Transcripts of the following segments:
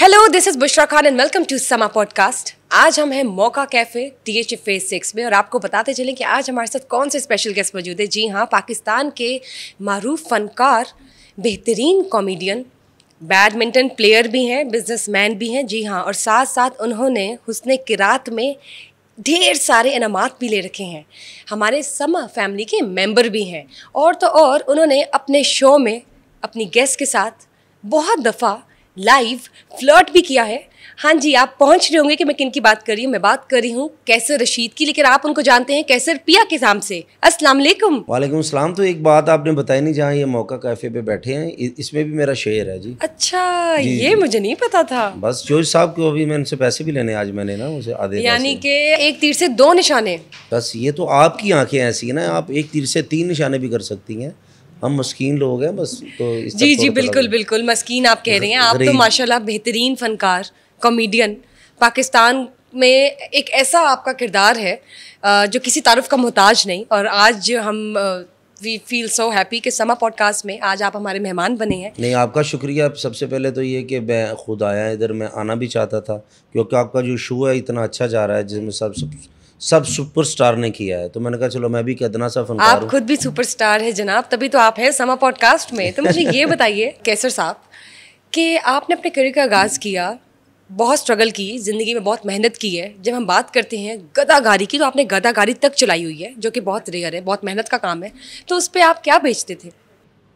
Hello, this is Bushra Khan and welcome to Samaa podcast. आज हम हैं मौका कैफे TH फेज 6 में और आपको बताते चलें कि आज हमारे साथ कौन से स्पेशल गेस्ट मौजूद है। जी हाँ, पाकिस्तान के मारूफ फनकार, बेहतरीन कॉमेडियन, बैडमिंटन प्लेयर भी हैं, बिजनेसमैन भी हैं। जी हाँ, और साथ साथ उन्होंने हुस्ने किरात में ढेर सारे इनामात भी ले रखे हैं। हमारे समा फैमिली के मेंबर भी हैं और तो और उन्होंने अपने शो में अपनी गेस्ट के साथ बहुत दफ़ा लाइव फ्लर्ट भी किया है। हाँ जी, आप पहुंच रहे होंगे कि मैं किन की बात कर रही हूँ। मैं बात कर रही हूँ कैसर रशीद की, लेकिन आप उनको जानते हैं कैसर पिया के नाम से। अस्सलाम वालेकुम। वालेकुम सलाम। तो एक बात आपने बताई नहीं, जहाँ ये मौका कैफ़े पे बैठे हैं इसमें भी मेरा शेयर है जी। अच्छा, जी, ये जी। मुझे नहीं पता था। बस जोश साहब को अभी मैं उनसे पैसे भी लेने आज मैंने ना उसे आधे यानी पैसे। कि एक तीर से दो निशाने। बस ये तो आपकी आंखें ऐसी है ना, आप एक तीर से 3 निशाने भी कर सकती हैं। हम मस्कीन लोग हैं बस, तो इस जी जी, बिल्कुल बिल्कुल मस्कीन आप कह रहे हैं। आप तो माशाल्लाह बेहतरीन फनकार, कॉमेडियन, पाकिस्तान में एक ऐसा आपका किरदार है जो किसी तारुफ का मोहताज नहीं। और आज हम वी फील सो हैप्पी कि समा पॉडकास्ट में आज आप हमारे मेहमान बने हैं। नहीं, आपका शुक्रिया। सबसे पहले तो ये कि मैं खुद आया इधर, मैं आना भी चाहता था क्योंकि आपका जो शो है इतना अच्छा जा रहा है, जिसमें सब सुपरस्टार ने किया है। तो मैंने कहा चलो मैं भी कितना सा फनकार आप हूँ। खुद भी सुपरस्टार है जनाब, तभी तो आप हैं समा पॉडकास्ट में। तो मुझे ये बताइए कैसर साहब कि आपने अपने करियर का आगाज़ किया, बहुत स्ट्रगल की, ज़िंदगी में बहुत मेहनत की है। जब हम बात करते हैं गदागारी की, तो आपने गदागारी तक चलाई हुई है, जो कि बहुत रेयर है, बहुत मेहनत का काम है। तो उस पर आप क्या बेचते थे?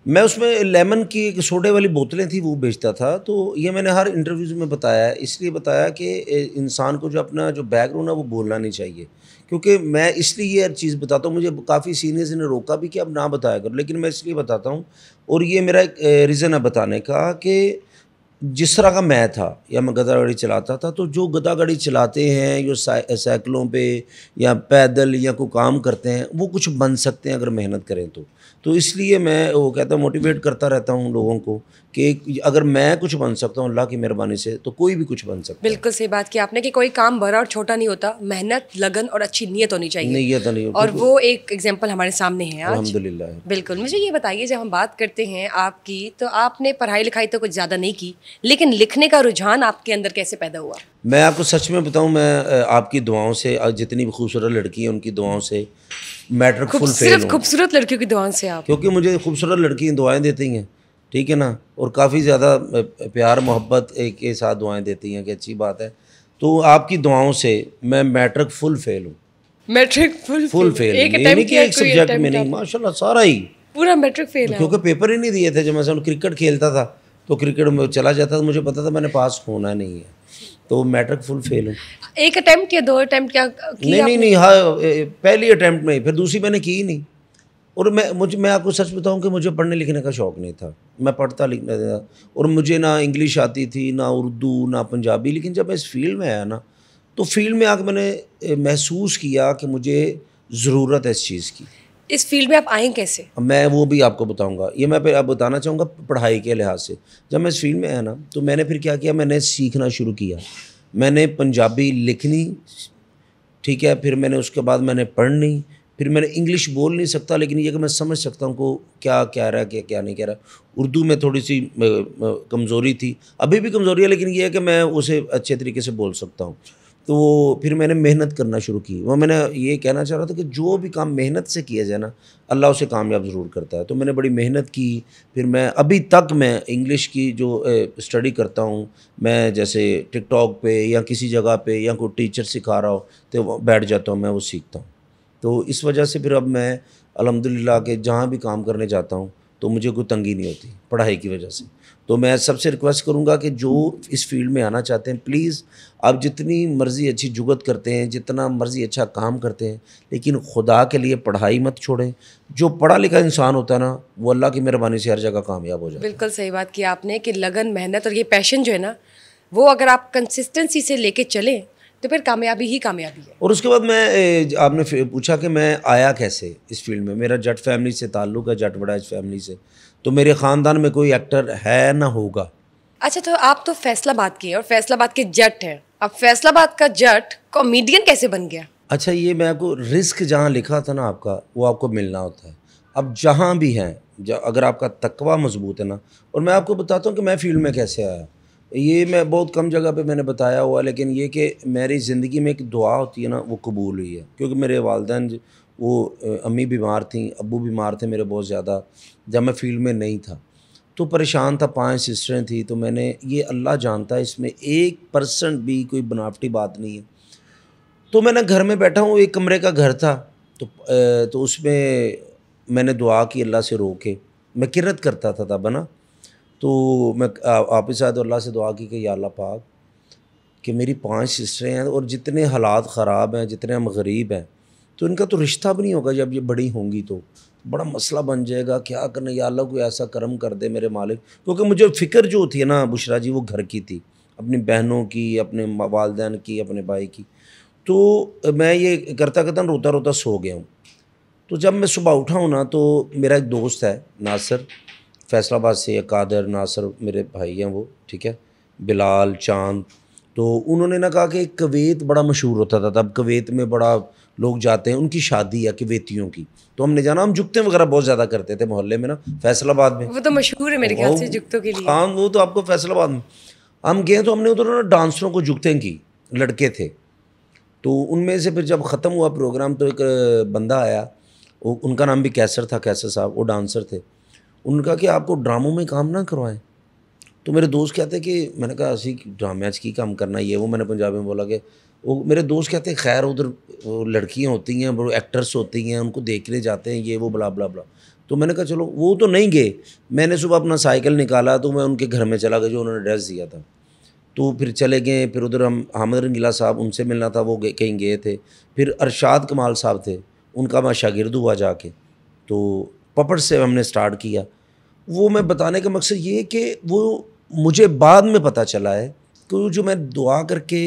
मैं उसमें लेमन की एक सोडे वाली बोतलें थी वो बेचता था। तो ये मैंने हर इंटरव्यूज़ में बताया है, इसलिए बताया कि इंसान को जो अपना जो बैकग्राउंड है वो बोलना नहीं चाहिए। क्योंकि मैं इसलिए ये हर चीज़ बताता हूँ, मुझे काफ़ी सीनियर्स ने रोका भी कि अब ना बताया करो, लेकिन मैं इसलिए बताता हूँ। और ये मेरा एक रीज़न है बताने का कि जिस तरह का मैं था या मैं गधा गाड़ी चलाता था, तो जो गधा गाड़ी चलाते हैं, जो साइकिलों पे या पैदल या कोई काम करते हैं, वो कुछ बन सकते हैं अगर मेहनत करें तो इसलिए मैं वो कहता हूँ, मोटिवेट करता रहता हूँ लोगों को कि अगर मैं कुछ बन सकता हूँ अल्लाह की मेहरबानी से, तो कोई भी कुछ बन सकता है। बिल्कुल सही बात की आपने कि कोई काम बड़ा और छोटा नहीं होता, मेहनत, लगन और अच्छी नीयत होनी चाहिए। नीयत नहीं होती, और वो एक एग्जांपल हमारे सामने है आज। अल्हम्दुलिल्लाह। बिल्कुल। मुझे ये बताइए, जब हम बात करते हैं आपकी, तो आपने पढ़ाई लिखाई तो कुछ ज़्यादा नहीं की, लेकिन लिखने का रुझान आपके अंदर कैसे पैदा हुआ? मैं आपको सच में बताऊं, मैं आपकी दुआओं से, जितनी भी खूबसूरत लड़की है उनकी दुआओं से मैट्रिक फुल फेल हूँ। खूबसूरत लड़कियों की दुआओं से आप? क्योंकि मुझे खूबसूरत लड़की दुआएं देती हैं, ठीक है ना, और काफ़ी ज़्यादा प्यार मोहब्बत के साथ दुआएं देती हैं कि अच्छी बात है। तो आपकी दुआओं से मैं मैट्रिक फुल फेल हूँ। Matric full fail? एक अटेम्प्ट किया, एक सब्जेक्ट में नहीं, माशाल्लाह सारा ही पूरा मैट्रिक फेल है। क्योंकि पेपर ही नहीं दिए थे। जब मैं क्रिकेट खेलता था तो क्रिकेट में चला जाता था, मुझे पता था मैंने पास होना नहीं है, तो मैट्रिक फुल फेल हूँ। एक अटेम्प्ट या दो अटेम्प्ट क्या किया? नहीं, हाँ, पहली अटेम्प्ट में ही, फिर दूसरी मैंने की ही नहीं। और मैं आपको सच बताऊं कि मुझे पढ़ने लिखने का शौक़ नहीं था, मैं पढ़ता लिखना था, और मुझे ना इंग्लिश आती थी, ना उर्दू, ना पंजाबी। लेकिन जब मैं इस फील्ड में आया ना, तो फील्ड में आकर मैंने महसूस किया कि मुझे ज़रूरत है इस चीज़ की। इस फील्ड में आप आए कैसे? मैं वो भी आपको बताऊंगा। ये मैं अब बताना चाहूँगा पढ़ाई के लिहाज से। जब मैं इस फील्ड में आया ना, तो मैंने फिर क्या किया, मैंने सीखना शुरू किया। मैंने पंजाबी लिखनी, ठीक है, फिर मैंने उसके बाद मैंने पढ़नी, फिर मैंने इंग्लिश बोल नहीं सकता, लेकिन ये कि मैं समझ सकता हूँ को क्या कह रहा है, क्या नहीं कह रहा। उर्दू में थोड़ी सी कमज़ोरी थी, अभी भी कमज़ोरी है, लेकिन ये है कि मैं उसे अच्छे तरीके से बोल सकता हूँ। तो फिर मैंने मेहनत करना शुरू की। वो मैंने ये कहना चाह रहा था कि जो भी काम मेहनत से किया जाए ना, अल्लाह उसे कामयाब ज़रूर करता है। तो मैंने बड़ी मेहनत की। फिर मैं अभी तक मैं इंग्लिश की जो स्टडी करता हूँ, मैं जैसे टिकटॉक पे या किसी जगह पे या कोई टीचर सिखा रहा हो तो बैठ जाता हूँ, मैं वो सीखता हूँ। तो इस वजह से फिर अब मैं अल्हम्दुलिल्लाह के जहाँ भी काम करने जाता हूँ तो मुझे कोई तंगी नहीं होती पढ़ाई की वजह से। तो मैं सबसे रिक्वेस्ट करूँगा कि जो इस फील्ड में आना चाहते हैं, प्लीज़ आप जितनी मर्ज़ी अच्छी जुगत करते हैं, जितना मर्ज़ी अच्छा काम करते हैं, लेकिन खुदा के लिए पढ़ाई मत छोड़ें। जो पढ़ा लिखा इंसान होता है ना, वो अल्लाह की मेहरबानी से हर जगह कामयाब हो जाता है। बिल्कुल सही बात की आपने कि लगन, मेहनत और ये पैशन जो है ना, वो अगर आप कंसिस्टेंसी से लेके चलें तो फिर कामयाबी ही कामयाबी है। और उसके बाद मैं आपने पूछा कि मैं आया कैसे इस फील्ड में। मेरा जट फैमिली से ताल्लुक़ है, जट वड़ाइच फैमिली से। तो मेरे ख़ानदान में कोई एक्टर है ना होगा। अच्छा, तो आप तो फैसलाबाद के और फैसलाबाद के जट हैं। अब फैसलाबाद का जट कॉमेडियन कैसे बन गया? अच्छा, ये मैं आपको रिस्क जहाँ लिखा था ना आपका, वो आपको मिलना होता है। अब जहाँ भी हैं, अगर आपका तकवा मजबूत है ना, और मैं आपको बताता हूँ कि मैं फील्ड में कैसे आया। ये मैं बहुत कम जगह पे मैंने बताया हुआ, लेकिन ये कि मेरी ज़िंदगी में एक दुआ होती है ना, वो कबूल हुई है। क्योंकि मेरे वालिदैन वो अम्मी बीमार थी, अब्बू बीमार थे मेरे बहुत ज़्यादा, जब मैं फील्ड में नहीं था तो परेशान था, 5 सिस्टरें थी। तो मैंने ये अल्लाह जानता है इसमें 1% भी कोई बनावटी बात नहीं है। तो मैंने घर में बैठा हूँ, एक कमरे का घर था, तो उसमें मैंने दुआ की अल्लाह से रो के, मैं किरत करता था तब ना। तो मैं आप साथ अल्लाह से दुआ की कि या अल्लाह पाक कि मेरी 5 सिस्टरें हैं और जितने हालात ख़राब हैं, जितने हम गरीब हैं, तो इनका तो रिश्ता भी नहीं होगा जब ये बड़ी होंगी तो बड़ा मसला बन जाएगा। क्या करना या अल्लाह, कोई ऐसा करम कर दे मेरे मालिक। क्योंकि मुझे फ़िक्र जो थी ना बुशरा जी, वो घर की थी, अपनी बहनों की, अपने वालिदैन की, अपने भाई की। तो मैं ये करता करता रोता रोता सो गया हूँ। तो जब मैं सुबह उठा हूँ ना, तो मेरा एक दोस्त है नासिर, फैसलाबाद से, कादर नासिर मेरे भाई हैं वो, ठीक है, बिलाल, चांद। तो उन्होंने ना कहा कि कुवैत बड़ा मशहूर होता था तब, कुवैत में बड़ा लोग जाते हैं, उनकी शादी है कुवैतियों की। तो हमने जाना, हम जुगते वगैरह बहुत ज़्यादा करते थे मोहल्ले में ना, फैसलाबाद में। वो तो मशहूर है मेरे ख्याल से जुगतों के लिए। हाँ, वो तो आपको फैसलाबाद में हम गए तो हमने उधर ना डांसरों को जुगतें की, लड़के थे। तो उनमें से फिर जब ख़त्म हुआ प्रोग्राम तो एक बंदा आया, उनका नाम भी कैसर था, कैसर साहब, वो डांसर थे। उनका कि आपको ड्रामों में काम ना करवाएं। तो मेरे दोस्त कहते कि, मैंने कहा असी ड्रामे की काम करना, ये वो मैंने पंजाबी में बोला कि, वो मेरे दोस्त कहते खैर उधर वो लड़कियाँ होती हैं, वो एक्टर्स होती हैं, उनको देखने जाते हैं, ये वो बला बला बला। तो मैंने कहा चलो, वो तो नहीं गए। मैंने सुबह अपना साइकिल निकाला तो मैं उनके घर में चला गया जो उन्होंने ड्रेस दिया था। तो फिर चले गए, फिर उधर हम हामिद रंगीला साहब, उनसे मिलना था, वो कहीं गए थे। फिर अरशाद कमाल साहब थे, उनका मैं शागिर्द हुआ जाके। तो पपड़ से हमने स्टार्ट किया। वो मैं बताने का मकसद ये है कि वो मुझे बाद में पता चला है कि जो मैं दुआ करके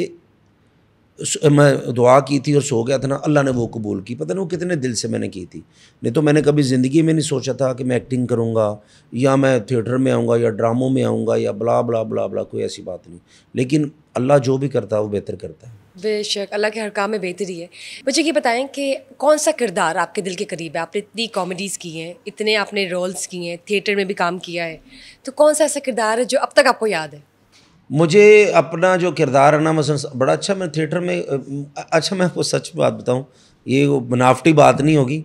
मैं दुआ की थी और सो गया था ना, अल्लाह ने वो कबूल की। पता नहीं वो कितने दिल से मैंने की थी। नहीं तो मैंने कभी ज़िंदगी में नहीं सोचा था कि मैं एक्टिंग करूँगा या मैं थिएटर में आऊँगा या ड्रामों में आऊँगा या बला बला बला बला, कोई ऐसी बात नहीं। लेकिन अल्लाह जो भी करता है वो बेहतर करता है। बेशक, अल्लाह के हर काम में बेहतरी है। मुझे ये बताएं कि कौन सा किरदार आपके दिल के करीब है? आपने इतनी कॉमेडीज़ की हैं, इतने आपने रोल्स किए हैं, थिएटर में भी काम किया है, तो कौन सा ऐसा किरदार है जो अब तक आपको याद है? मुझे अपना जो किरदार है ना, मसलन बड़ा अच्छा, मैं थिएटर में अच्छा, मैं आपको सच बात बताऊं, ये वो बनावटी बात नहीं होगी,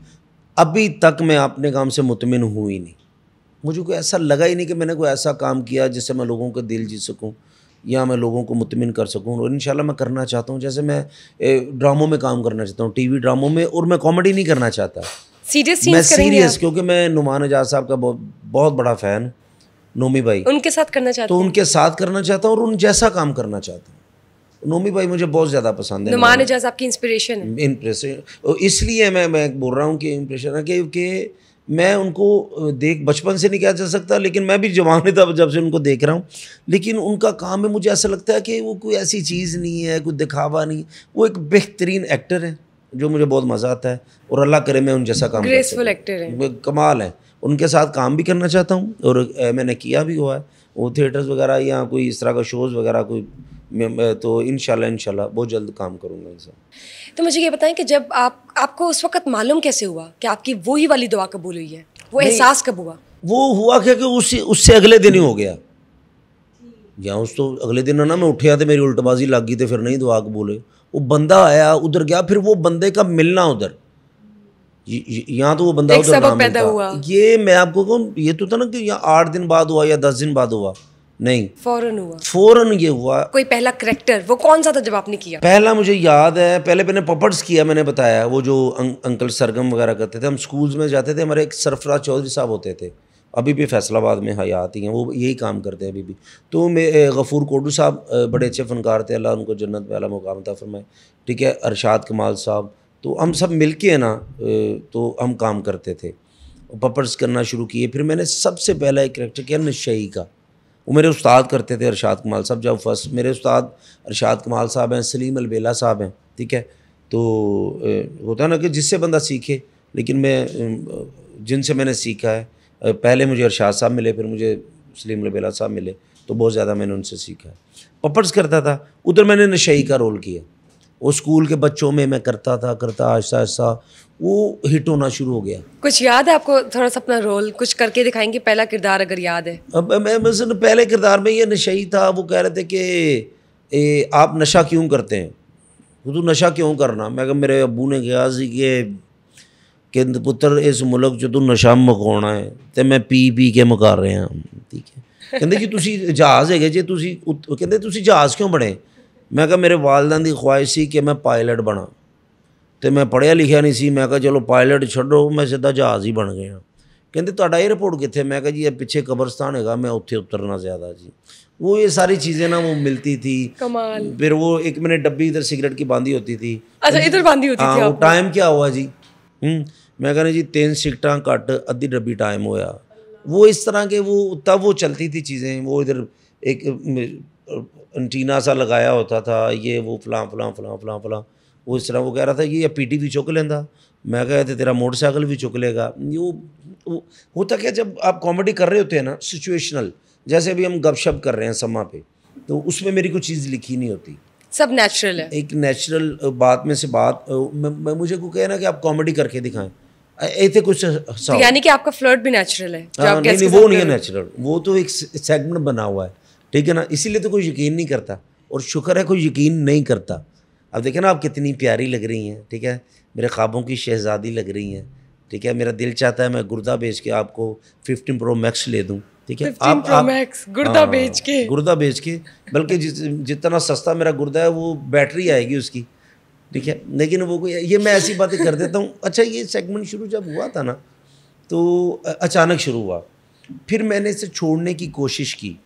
अभी तक मैं अपने काम से मुतमिन हूँ ही नहीं। मुझे कोई ऐसा लगा ही नहीं कि मैंने कोई ऐसा काम किया जिससे मैं लोगों का दिल जीत सकूं या मैं लोगों को मुतमिन कर सकूं। और इंशाल्लाह मैं करना चाहता हूं। जैसे मैं ड्रामों में काम करना चाहता हूं, टीवी ड्रामों में, और मैं कॉमेडी नहीं करना चाहता। सीरियस मैं सीन्स करेंगे सीरियस, आप? क्योंकि मैं नुमान एजाज साहब का बहुत बड़ा फ़ैन, नोमी भाई, उनके साथ करना चाहते तो हैं? उनके साथ करना चाहता हूँ और उन जैसा काम करना चाहता हूँ। नोमी भाई मुझे बहुत ज़्यादा पसंद है। नुमान एजाज आपकी इंस्पिरेशन है? इम्प्रेशन इसलिए मैं बोल रहा हूँ कि इम्प्रेशन है कि मैं उनको देख, बचपन से नहीं कहा जा सकता, लेकिन मैं भी जवान ही था जब से उनको देख रहा हूँ। लेकिन उनका काम में मुझे ऐसा लगता है कि वो कोई ऐसी चीज़ नहीं है, कोई दिखावा नहीं, वो एक बेहतरीन एक्टर है जो मुझे बहुत मज़ा आता है। और अल्लाह करे मैं उन जैसा काम, ग्रेसफुल एक्टर है, कमाल है। उनके साथ काम भी करना चाहता हूँ और मैंने किया भी हुआ है। वो थिएटर्स वगैरह या कोई इस तरह का शोज़ वगैरह कोई, तो इंशाल्लाह बहुत जल्द काम करूँगा इनसे। तो मुझे ये बताएं कि जब आपको उस वक्त मालूम कैसे हुआ कि आपकी वही वाली दुआ कबूल हुई है? वो एहसास कब हुआ? वो हुआ क्या कि उससे अगले दिन ही हो गया। या उस तो अगले दिन ना मैं उठा तो मेरी उल्टबाजी लग गई, तो फिर नहीं दुआ कबूल हुई। वो बंदा आया, उधर गया, फिर वो बंदे का मिलना उधर, यहाँ तो वो बंदा उधर ना पैदा हुआ। ये मैं आपको कहूँ, ये तो था ना कि यहाँ 8 दिन बाद हुआ या 10 दिन बाद हुआ, नहीं, फौरन हुआ। फौरन ये हुआ। कोई पहला करैक्टर वो कौन सा था जब आपने किया? पहला मुझे याद है, पहले मैंने पपट्स किया, मैंने बताया वो जो अंकल सरगम वगैरह करते थे, हम स्कूल्स में जाते थे, हमारे एक सरफराज चौधरी साहब होते थे, अभी भी फैसलाबाद में हयात ही हैं, वो यही काम करते हैं अभी भी। तो मैं गफूर कोडू साहब बड़े अच्छे फ़नकार थे, अल्लाह उनको जन्नत में आला मुकाम अता फरमाए, ठीक है, अरशाद कमाल साहब, तो हम सब मिल के है ना, तो हम काम करते थे, पपट्स करना शुरू किए। फिर मैंने सबसे पहला एक करेक्टर किया नशई का, वो मेरे उस्ताद करते थे, अरशाद कमाल साहब। जब फर्स्ट मेरे उस्ताद अरशाद कमाल साहब हैं, सलीम अलबेला साहब हैं, ठीक है। तो होता है ना कि जिससे बंदा सीखे, लेकिन मैं जिनसे मैंने सीखा है, पहले मुझे अरशाद साहब मिले, फिर मुझे सलीम अलबेला साहब मिले, तो बहुत ज़्यादा मैंने उनसे सीखा है। पपट्स करता था, उधर मैंने नशई का रोल किया। वो स्कूल के बच्चों में मैं करता आहिस्ता आहिस्ता वो हिट होना शुरू हो गया। कुछ याद है आपको थोड़ा सा अपना रोल कुछ करके दिखाएंगे, पहला किरदार अगर याद है? अब मैं मसलन पहले किरदार में ये नशई था, वो कह रहे थे कि आप नशा क्यों करते हैं, तू नशा क्यों करना। मैं कहा मेरे अबू ने कहा सी कि पुत्र इस मुल्क जो तू नशा मकाना है तो मैं पी के मका रहे हैं। ठीक है, कहते जी तुसी जहाज़ है जे तुसी कहते तुसी जहाज़ क्यों बने। मैं कहा मेरे वालदां दी ख्वाहिश सी कि मैं पायलट बना, तो मैं पढ़िया लिखिया नहीं सी। मैं कहा चलो पायलट छोड़ो, मैं सीधा जहाज़ ही बन गया। कहते तुहाडा एयरपोर्ट कित्थे। मैं कहा जी ये पीछे कब्रस्तान हैगा, मैं उत्थे उतरना ज़्यादा जी। वो ये सारी चीज़ें ना वो मिलती थी। कमाल। फिर वो एक मैंने डब्बी इधर सिगरेट की बांधी होती थी। अच्छा, इधर बांधी होती थी वो आपने? टाइम क्या हुआ जी। मैं कहना जी 3 सिगरेटां घट अद्धी डब्बी टाइम होया। वो इस तरह के वो तब वो चलती थी चीज़ें। वो इधर एक एंटीना सा लगाया होता था, ये वो फलां फलां फलां फलां फलां। वो इस तरह वो कह रहा था ये पीटी भी चुक लेंदा। मैं कहा तेरा मोटरसाइकिल भी चुक लेगा। वो होता क्या, जब आप कॉमेडी कर रहे होते हैं ना सिचुएशनल, जैसे अभी हम गपशप कर रहे हैं समा पे, तो उसमें मेरी कोई चीज़ लिखी नहीं होती, सब नेचुरल है। एक नेचुरल बात में से बात मुझे को कहे ना कि आप कॉमेडी करके दिखाएं, ऐसे कुछ तो यानी कि आपका फ्लर्ट भी नेचुरल है जो आप नहीं गेस्ट वो नहीं है नेचुरल, वो तो एक सेगमेंट बना हुआ है। ठीक है ना, इसीलिए तो कोई यकीन नहीं करता, और शुक्र है कोई यकीन नहीं करता। अब देखें ना आप कितनी प्यारी लग रही हैं, ठीक है, मेरे ख्वाबों की शहज़ादी लग रही हैं, ठीक है, मेरा दिल चाहता है मैं गुर्दा बेच के आपको 15 प्रो मैक्स ले दूं, ठीक है, 15 प्रो मैक्स गुर्दा बेच के, गुर्दा बेच के, बल्कि जितना सस्ता मेरा गुर्दा है वो बैटरी आएगी उसकी, ठीक है। लेकिन वो कोई ये मैं ऐसी बातें कर देता हूँ। अच्छा, ये सेगमेंट शुरू जब हुआ था ना तो अचानक शुरू हुआ, फिर मैंने इसे छोड़ने की कोशिश की,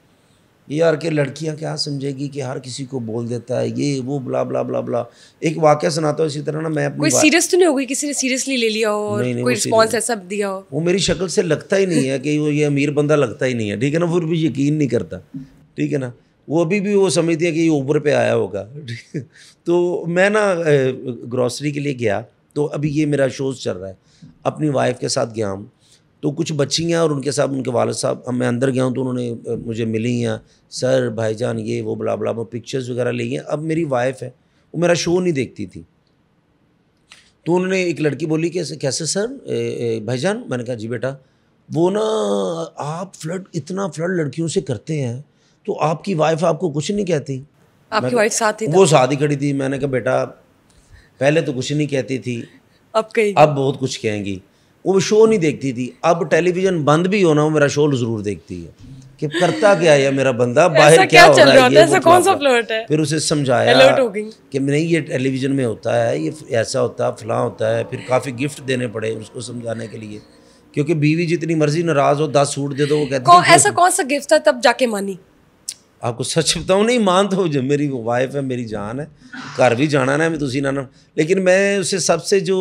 यार के लड़कियां क्या समझेगी कि हर किसी को बोल देता है ये वो ब्ला ब्ला ब्ला ब्ला। एक वाकया सुनाता हूँ इसी तरह ना, मैं अपनी कोई सीरियस तो नहीं हो गई, किसी ने सीरियसली ले लिया हो और नहीं, कोई रिस्पॉन्स ऐसा दिया हो? वो मेरी शक्ल से लगता ही नहीं है कि वो ये अमीर बंदा लगता ही नहीं है, ठीक है ना, फिर भी यकीन नहीं करता, ठीक है ना, वो अभी भी वो समझती है कि ये ऊपर पे आया होगा। तो मैं ना ग्रॉसरी के लिए गया, तो अभी ये मेरा शोज़ चल रहा है, अपनी वाइफ के साथ गया हूँ, तो कुछ बच्चियाँ और उनके साथ उनके वालिद साहब, अब मैं अंदर गया हूँ तो उन्होंने मुझे मिली हैं, सर भाईजान ये वो ब्ला ब्ला, वो पिक्चर्स वगैरह ली हैं। अब मेरी वाइफ है वो मेरा शो नहीं देखती थी, तो उन्होंने एक लड़की बोली कि कैसे सर भाईजान। मैंने कहा जी बेटा, वो ना आप इतना फ्लर्ट लड़कियों से करते हैं तो आपकी वाइफ आपको कुछ नहीं कहती? आपकी वाइफ साथ थी? वो साथ ही खड़ी थी। मैंने कहा बेटा पहले तो कुछ नहीं कहती थी, अब बहुत कुछ कहेंगी। वो शो नहीं देखती थी, अब टेलीविज़न बंद भी होना वो मेरा शो ज़रूर देखती है कि करता क्या है मेरा बंदा, बाहर क्या हो रहा है, ऐसा कौन सा फ्लर्ट है। फिर उसे समझाया कि नहीं ये टेलीविज़न में होता है, ये ऐसा होता है, फलां होता है। फिर काफ़ी गिफ्ट देने पड़े उसको समझाने के लिए, क्योंकि बीवी जितनी मर्जी नाराज़ हो 10 सूट दे दो, वो कहती है ऐसा कौन सा गिफ्ट था तब जाके मानी? आपको सच बताऊँ नहीं मान तो जो मेरी वाइफ है, मेरी जान है, घर भी जाना ना मैं तुसी ना, लेकिन मैं उसे सबसे जो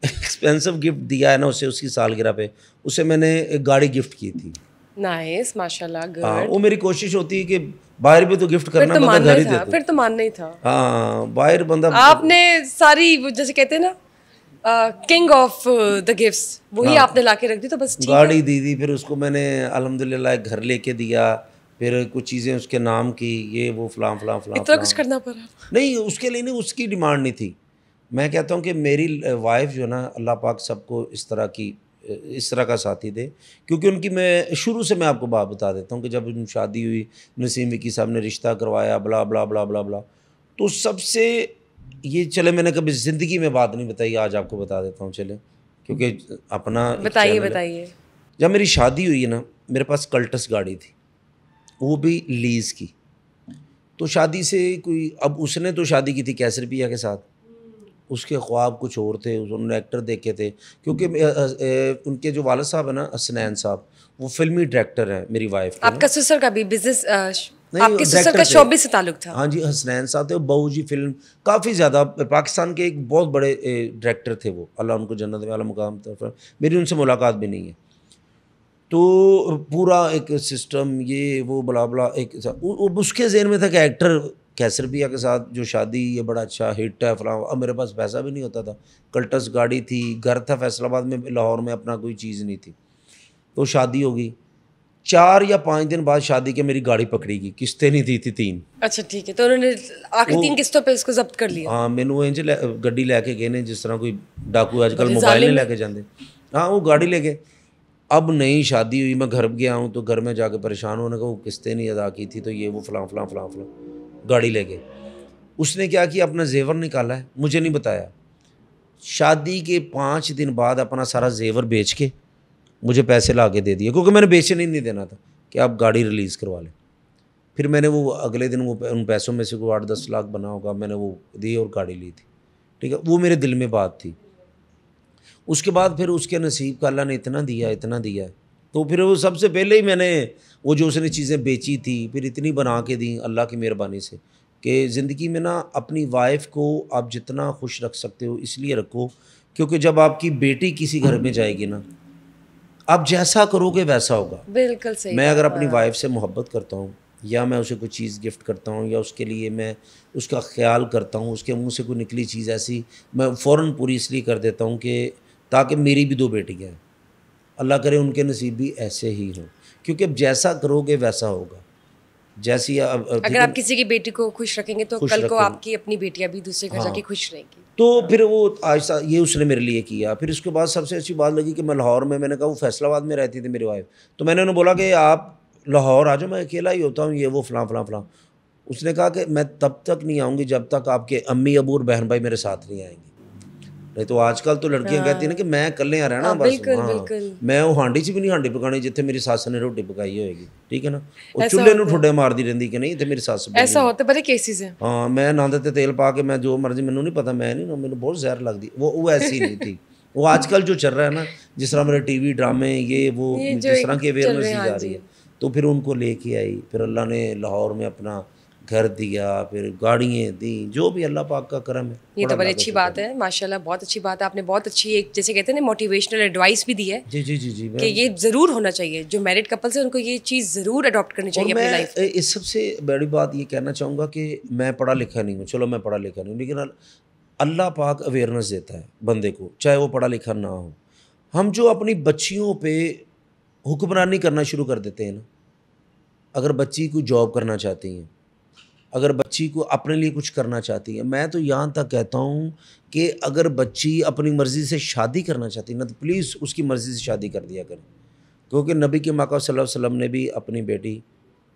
एक्सपेंसिव गिफ्ट दिया है ना उसे, उसकी सालगिरह पे उसे मैंने एक गाड़ी गिफ्ट की थी। नाइस, माशाल्लाह, गुड। हाँ, वो मेरी कोशिश होती है कि बाहर भी तो गिफ्ट करना, तो बंदा घर ही दे दो। फिर तो मानना ही था। हाँ, बाहर बंदा आपने सारी जैसे कहते हैं ना किंग ऑफ द गिफ्ट्स वही आपने लाके रख दी, तो बस गाड़ी दी थी। फिर उसको मैंने अल्हम्दुलिल्लाह घर लेके दिया, फिर कुछ चीज़ें उसके नाम की, ये वो फलां फलां फलां। इतना कुछ करना पड़ा? नहीं, उसके लिए नहीं, उसकी डिमांड नहीं थी। मैं कहता हूँ कि मेरी वाइफ जो है ना, अल्लाह पाक सबको इस तरह का साथी दे, क्योंकि उनकी मैं शुरू से मैं आपको बात बता देता हूँ कि जब उनकी शादी हुई, नसीम विकी साहब ने रिश्ता करवाया, ब्ला ब्ला ब्ला ब्ला ब्ला, तो सबसे ये चले मैंने कभी ज़िंदगी में बात नहीं बताई, आज आपको बता देता हूँ चले, क्योंकि अपना बताइए। जब मेरी शादी हुई है ना, मेरे पास कल्टस गाड़ी थी, वो भी लीज़ की। तो शादी से कोई, अब उसने तो शादी की थी कैसर पिया के साथ, उसके ख्वाब कुछ और थे, उन्होंने एक्टर देखे थे, क्योंकि उनके जो वालिद साहब है ना हसनैन साहब, वो फिल्मी डायरेक्टर हैं मेरी वाइफ के। आपका ससुर का भी बिजनेस, आपके ससुर का शोबिस से ताल्लुक था? हाँ जी, हसनैन साहब थे, बहू जी फिल्म काफ़ी ज़्यादा, पाकिस्तान के एक बहुत बड़े डायरेक्टर थे वो, अल्लाह उनको जन्नत वाला मुकाम तरफ। मेरी उनसे मुलाकात भी नहीं है, तो पूरा एक सिस्टम ये वो बला बला, एक उसके ज़हन में था कि एक्टर कैसर पिया के साथ जो शादी, ये बड़ा अच्छा हिट है फलां। अब मेरे पास पैसा भी नहीं होता था, कल्टस गाड़ी थी, घर था फैसलाबाद में, लाहौर में अपना कोई चीज़ नहीं थी, तो शादी हो गई। 4 या 5 दिन बाद शादी के मेरी गाड़ी पकड़ी गई, किस्तें नहीं दी थी 3। अच्छा ठीक है, तो उन्होंने आखिरी 3 किस्तों पे इसको जब्त कर लिया। हाँ मैनू इंज गड्डी लैके गए ने जिस तरह कोई डाकू आजकल मोबाइल नहीं लैके जाते। हाँ वो गाड़ी ले गए। अब नई शादी हुई, मैं घर गया हूँ तो घर में जाके परेशान होने का, वो किस्तें नहीं अदा की थी तो ये वो फलां फलां फलां फलां, गाड़ी ले गए। उसने क्या किया, अपना जेवर निकाला है, मुझे नहीं बताया। शादी के 5 दिन बाद अपना सारा जेवर बेच के मुझे पैसे ला के दे दिए, क्योंकि मैंने बेचने नहीं देना था कि आप गाड़ी रिलीज़ करवा लें। फिर मैंने वो अगले दिन वो उन पैसों में से कोई 8-10 लाख बना होगा, मैंने वो दी और गाड़ी ली थी। ठीक है, वो मेरे दिल में बात थी। उसके बाद फिर उसके नसीब का अल्लाह ने इतना दिया, तो फिर वो सबसे पहले ही मैंने वो जो उसने चीज़ें बेची थी फिर इतनी बना के दी अल्लाह की मेहरबानी से कि ज़िंदगी में ना अपनी वाइफ को आप जितना खुश रख सकते हो इसलिए रखो, क्योंकि जब आपकी बेटी किसी घर में जाएगी ना, आप जैसा करोगे वैसा होगा। बिल्कुल सही। मैं अगर अपनी वाइफ से मोहब्बत करता हूँ या मैं उसे कोई चीज़ गिफ्ट करता हूँ या उसके लिए मैं उसका ख्याल करता हूँ, उसके मुंह से कोई निकली चीज़ ऐसी मैं फ़ौरन पूरी इसलिए कर देता हूँ कि ताकि मेरी भी 2 बेटियाँ हैं, अल्लाह करे उनके नसीब भी ऐसे ही हों, क्योंकि अब जैसा करोगे वैसा होगा। जैसी अगर आप किसी की बेटी को खुश रखेंगे तो कल को आपकी अपनी बेटियां भी दूसरे घर जाके खुश रहेंगी। तो फिर वो आज ये उसने मेरे लिए किया। फिर उसके बाद सबसे अच्छी बात लगी कि मैं लाहौर में, मैंने कहा वो फैसलाबाद में रहती थी मेरी वाइफ, तो मैंने उन्हें बोला कि आप लाहौर आ जाओ, मैं अकेला ही होता हूँ, ये वो फलां फलां फलां। उसने कहा कि मैं तब तक नहीं आऊँगी जब तक आपके अम्मी अबू और बहन भाई मेरे साथ नहीं आएंगे। नहीं तो आजकल तो लड़कियां कहती हैं ना कि मैं कल्ले आ रहना बस। हाँ, मैं वो हांडी च भी नहीं हांडी पकानी जिथे मेरी सस ने रोटी पकाई होएगी। ठीक है ना, वो चूल्हे ਨੂੰ ठुड्डे मारदी रहंदी कि नहीं इत्थे मेरी सस ऐसा होता बड़े केसेस हैं। हाँ मैं नंद ते तेल पा के मैं जो मर्जी, मैनू नहीं पता, मैं नहीं, मैनू बहुत जहर लगती। वो ऐसी नहीं थी। वो आजकल जो चल रहा है ना, जिस तरह मेरे टीवी ड्रामे ये वो जिस तरह की अवेयरनेस दी जा रही है, तो फिर उनको लेके आई। फिर अल्लाह ने लाहौर में अपना घर दिया, फिर गाड़ियाँ दी, जो भी अल्लाह पाक का करम है। ये तो बड़ी अच्छी बात है माशाल्लाह, बहुत अच्छी बात है। आपने बहुत अच्छी एक जैसे कहते हैं ना मोटिवेशनल एडवाइस भी दी है। जी जी जी जी कि ये ज़रूर होना चाहिए, जो मैरिड कपल्स है उनको ये चीज़ ज़रूर अडॉप्ट करनी चाहिए अपनी लाइफ। इस सबसे बड़ी बात ये कहना चाहूँगा कि मैं पढ़ा लिखा नहीं हूँ, चलो मैं पढ़ा लिखा नहीं हूँ, लेकिन अल्लाह पाक अवेयरनेस देता है बंदे को, चाहे वो पढ़ा लिखा ना हो। हम जो अपनी बच्चियों पे हुक्मरानी करना शुरू कर देते हैं ना, अगर बच्ची को जॉब करना चाहती हैं, अगर बच्ची को अपने लिए कुछ करना चाहती है, मैं तो यहाँ तक कहता हूँ कि अगर बच्ची अपनी मर्ज़ी से शादी करना चाहती है ना, तो प्लीज़ उसकी मर्ज़ी से शादी कर दिया करें। क्योंकि नबी के माका सल्लल्लाहु अलैहि वसल्लम ने भी अपनी बेटी,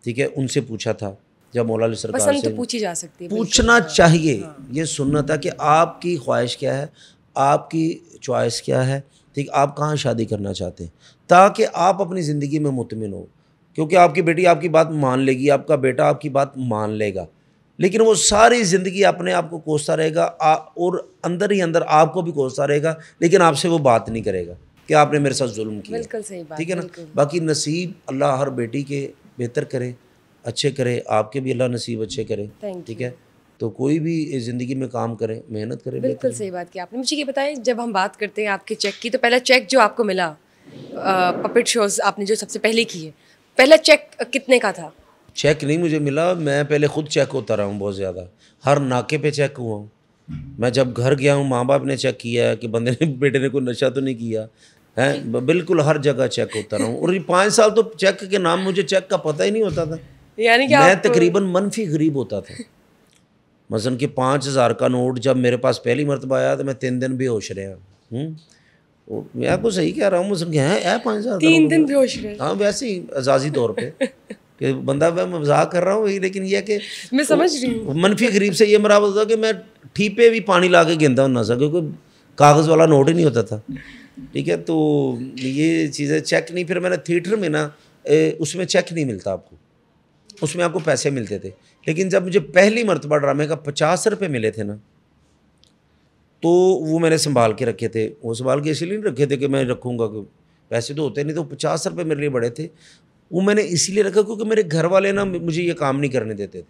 ठीक है, उनसे पूछा था जब मौला अली सरकार से, तो पूछी जा सकती है, पूछना चाहिए। ये सुन्नत है कि आपकी ख्वाहिश क्या है, आपकी चॉइस क्या है, ठीक, आप कहाँ शादी करना चाहते हैं, ताकि आप अपनी ज़िंदगी में मुतमिन हो। क्योंकि आपकी बेटी आपकी बात मान लेगी, आपका बेटा आपकी बात मान लेगा, लेकिन वो सारी ज़िंदगी अपने आप को कोसता रहेगा और अंदर ही अंदर आपको भी कोसता रहेगा, लेकिन आपसे वो बात नहीं करेगा कि आपने मेरे साथ जुल्म किया। बिल्कुल सही बात, ठीक है ना। बाकी नसीब अल्लाह हर बेटी के बेहतर करे, अच्छे करे, आपके भी अल्लाह नसीब अच्छे करे। ठीक है, तो कोई भी ज़िंदगी में काम करे, मेहनत करे। बिल्कुल सही बात की आपने। मुझे ये बताएं, जब हम बात करते हैं आपके चेक की, तो पहला चेक जो आपको मिला पपेट शोज आपने जो सबसे पहले किए, पहला चेक कितने का था? चेक नहीं मुझे मिला, मैं पहले खुद चेक होता रहा हूँ बहुत ज़्यादा, हर नाके पे चेक हुआ हूँ मैं। जब घर गया हूँ माँ बाप ने चेक किया है कि बंदे ने, बेटे ने कोई नशा तो नहीं किया है, बिल्कुल हर जगह चेक होता रहा हूँ। और ये 5 साल तो चेक के नाम, मुझे चेक का पता ही नहीं होता था। यानी कि मैं तकरीबन मनफी गरीब होता था। मसलन कि 5000 का नोट जब मेरे पास पहली मरतबा आया तो मैं 3 दिन बेहोश रहा। मैं आपको सही कह रहा हूँ, मसलन कि है 5000 3 दिन बेहोश रहे। हाँ वैसे ही अजाजी तौर पे कि बंदा, मैं मजाक कर रहा हूँ, लेकिन यह कि मैं समझ रही हूँ मनफी गरीब से ये मेरा होता कि मैं ठीपे भी पानी ला के गिनता होना था, क्योंकि कागज़ वाला नोट ही नहीं होता था। ठीक है, तो ये चीज़ें चेक नहीं। फिर मैंने थिएटर में ना, उसमें चेक नहीं मिलता आपको, उसमें आपको पैसे मिलते थे। लेकिन जब मुझे पहली मरतबा ड्रामे का 50 रुपये मिले थे ना, तो वो मैंने संभाल के रखे थे। वो संभाल के इसलिए नहीं रखे थे कि मैं रखूँगा, पैसे तो होते नहीं, तो 50 रुपये मेरे लिए बड़े थे। वो मैंने इसलिए रखा क्योंकि मेरे घर वाले ना मुझे ये काम नहीं करने देते थे,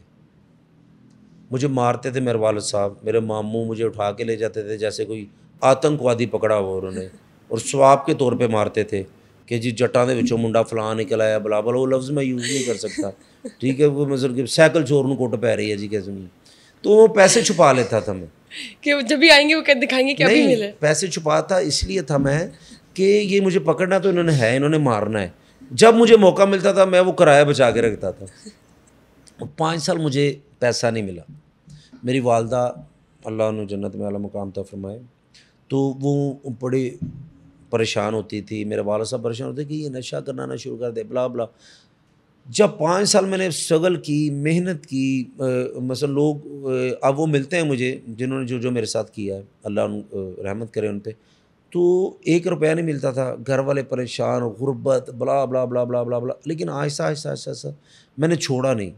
मुझे मारते थे मेरे वालिद साहब, मेरे मामू मुझे उठा के ले जाते थे जैसे कोई आतंकवादी पकड़ा हुआ उन्होंने, और स्वाब के तौर पे मारते थे कि जी जट्टां दे विचों मुंडा फलां निकल आया, बला बला, वो लफ्ज़ मैं यूज़ नहीं कर सकता। ठीक है, वो मतलब कि साइकिल चोर नूं कुट पै रही है जी कैसे नहीं, तो वो पैसे छुपा लेता था मैं कि जब भी आएंगे वो क्या दिखाएंगे कि अभी मिले। पैसे छुपाता इसलिए था मैं कि ये मुझे पकड़ना तो इन्होंने है, इन्होंने मारना है, जब मुझे मौका मिलता था मैं वो किराया बचा के रखता था। और 5 साल मुझे पैसा नहीं मिला। मेरी वालदा अल्लाह उन्हें जन्नत में आला मुकाम अता फरमाए, तो वो बड़ी परेशान होती थी, मेरे वालिद साहब परेशान होते कि ये नशा करना ना शुरू कर दे, ब्ला ब्ला। जब 5 साल मैंने स्ट्रगल की, मेहनत की, मसलन लोग अब वो मिलते हैं मुझे जिन्होंने जो जो मेरे साथ किया है, अल्लाह रहमत करे उन पे, तो 1 रुपया नहीं मिलता था, घर वाले परेशान, गुर्बत, ब्ला ब्ला ब्ला ब्ला ब्ला ब्ला, लेकिन आहिस्ता आहिस्ता आहिस्ता आहिस्ता मैंने छोड़ा नहीं।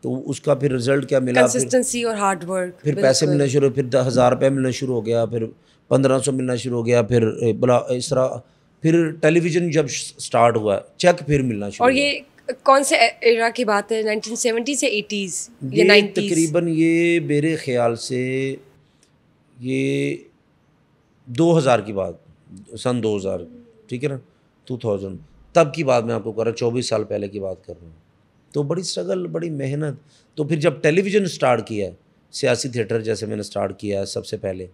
तो उसका फिर रिजल्ट क्या मिला, कंसिस्टेंसी और हार्ड वर्क, फिर पैसे मिलने शुरू, फिर 1000 रुपये मिलना शुरू हो गया, फिर 1500 मिलना शुरू हो गया, फिर बड़ा इस तरह, फिर टेलीविज़न जब स्टार्ट हुआ चेक फिर मिलना शुरू और ये कौन से एरा की बात है, 1970 से 80s या 90s? तकरीबन ये मेरे ख्याल से ये 2000 की बात, सन 2000, ठीक है ना, 2000 तब की बात मैं आपको कर रहा हूँ, 24 साल पहले की बात कर रहा हूँ। तो बड़ी स्ट्रगल, बड़ी मेहनत। तो फिर जब टेलीविज़न स्टार्ट किया है, सियासी थिएटर जैसे मैंने स्टार्ट किया है सबसे पहले,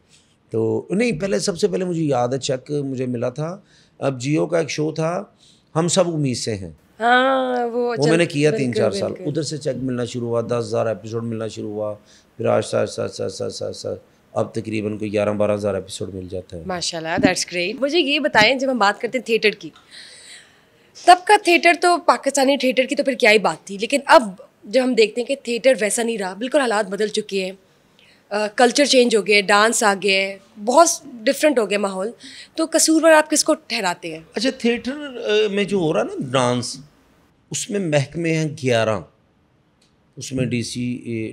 तो नहीं पहले सबसे पहले मुझे याद है चेक मुझे मिला था, अब जियो का एक शो था हम सब उम्मीद से हैं, हाँ वो मैंने किया 3-4 साल, उधर से चेक मिलना शुरू हुआ, 10,000 एपिसोड मिलना शुरू हुआ, फिर आहिस्ता आहिस्ता आहिस्ता आहिस्ता आहिस्ता अब तकरीबन कोई 11-12 हज़ार एपिसोड मिल जाता है। माशाल्लाह, दैट्स ग्रेट। मुझे ये बताएं, जब हम बात करते हैं थिएटर की, तब का थिएटर तो पाकिस्तानी थिएटर की तो फिर क्या ही बात थी, लेकिन अब जब हम देखते हैं कि थिएटर वैसा नहीं रहा, बिल्कुल हालात बदल चुके हैं, कल्चर चेंज हो गए, डांस आ गए, बहुत डिफरेंट हो गया माहौल, तो कसूरवार आप किसको ठहराते हैं? अच्छा, थिएटर में जो हो रहा है ना डांस, उसमें महकमे हैं 11, उसमें डीसी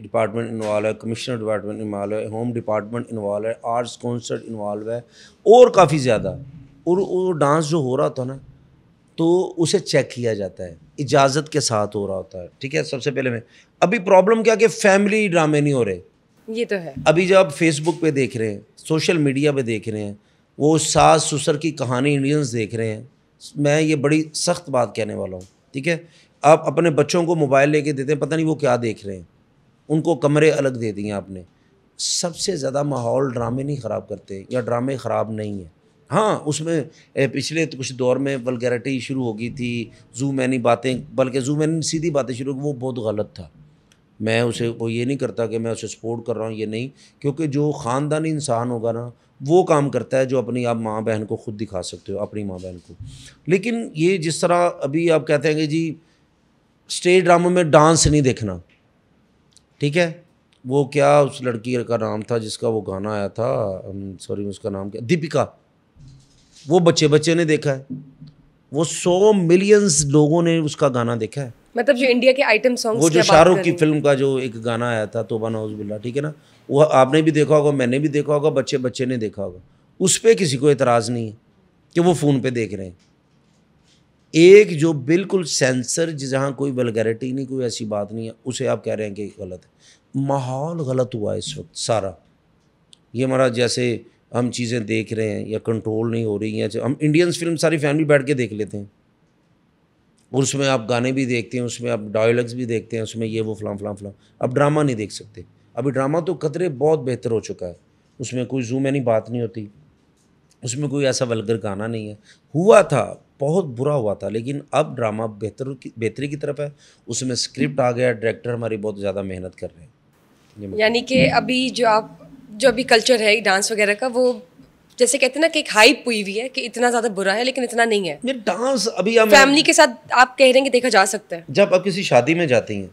डिपार्टमेंट इन्वॉल्व है, कमिश्नर डिपार्टमेंट इन्वॉल्व है, होम डिपार्टमेंट इन्वॉल्व है, आर्ट्स कॉन्सर्ट इन्वॉल्व है और काफ़ी ज़्यादा। और वो डांस जो हो रहा था ना, तो उसे चेक किया जाता है, इजाज़त के साथ हो रहा होता है, ठीक है। सबसे पहले मैं अभी प्रॉब्लम क्या कि फैमिली ड्रामे नहीं हो रहे, ये तो है। अभी जब आप फेसबुक पे देख रहे हैं, सोशल मीडिया पे देख रहे हैं, वो सास ससुर की कहानी इंडियंस देख रहे हैं, मैं ये बड़ी सख्त बात कहने वाला हूँ, ठीक है। आप अपने बच्चों को मोबाइल लेके देते हैं, पता नहीं वो क्या देख रहे हैं, उनको कमरे अलग दे दिए आपने। सबसे ज़्यादा माहौल ड्रामे नहीं ख़राब करते, या ड्रामे ख़राब नहीं है। हाँ, उसमें पिछले कुछ दौर में वल्गैरिटी शुरू हो गई थी, जू मैनी बातें, बल्कि जू मैनी सीधी बातें शुरू, वो बहुत गलत था। मैं उसे वो ये नहीं करता कि मैं उसे सपोर्ट कर रहा हूँ, ये नहीं, क्योंकि जो ख़ानदानी इंसान होगा ना, वो काम करता है जो अपनी आप माँ बहन को खुद दिखा सकते हो, अपनी माँ बहन को। लेकिन ये जिस तरह अभी आप कहते हैं कि जी स्टेज ड्रामा में डांस नहीं देखना, ठीक है, वो क्या उस लड़की का नाम था जिसका वो गाना आया था, सॉरी उसका नाम क्या, दीपिका, वो बच्चे ने देखा है, वो 100 मिलियंस लोगों ने उसका गाना देखा है। मतलब जो इंडिया के आइटम सॉन्ग्स, वो जो शाहरुख की फिल्म का जो एक गाना आया था, तौबा नौज़ुबिल्लाह, ठीक है ना, वो आपने भी देखा होगा, मैंने भी देखा होगा, बच्चे ने देखा होगा, उस पर किसी को एतराज़ नहीं है कि वो फ़ोन पे देख रहे हैं। एक जो बिल्कुल सेंसर, जहाँ कोई वल्गैरिटी नहीं, कोई ऐसी बात नहीं है, उसे आप कह रहे हैं कि गलत है। माहौल गलत हुआ है इस वक्त सारा, ये हमारा जैसे हम चीज़ें देख रहे हैं या कंट्रोल नहीं हो रही हैं। हम इंडियंस फिल्म सारी फैमिली बैठ के देख लेते हैं, और उसमें आप गाने भी देखते हैं, उसमें आप डायलॉग्स भी देखते हैं, उसमें ये वो फलां। अब ड्रामा नहीं देख सकते। अभी ड्रामा तो कतरे बहुत बेहतर हो चुका है, उसमें कोई जूम नहीं बात नहीं होती, उसमें कोई ऐसा वल्गर गाना नहीं है। हुआ था, बहुत बुरा हुआ था, लेकिन अब ड्रामा बेहतरी की तरफ है, उसमें स्क्रिप्ट आ गया, डायरेक्टर हमारी बहुत ज़्यादा मेहनत कर रहे हैं। यानी कि अभी जो अभी कल्चर है डांस वगैरह का, वो जैसे कहते हैं ना कि एक हाइप हुई हुई है कि इतना ज़्यादा बुरा है, लेकिन इतना नहीं है। ये डांस अभी फैमिली के साथ आप कह रहे हैं कि देखा जा सकता है। जब आप किसी शादी में जाती हैं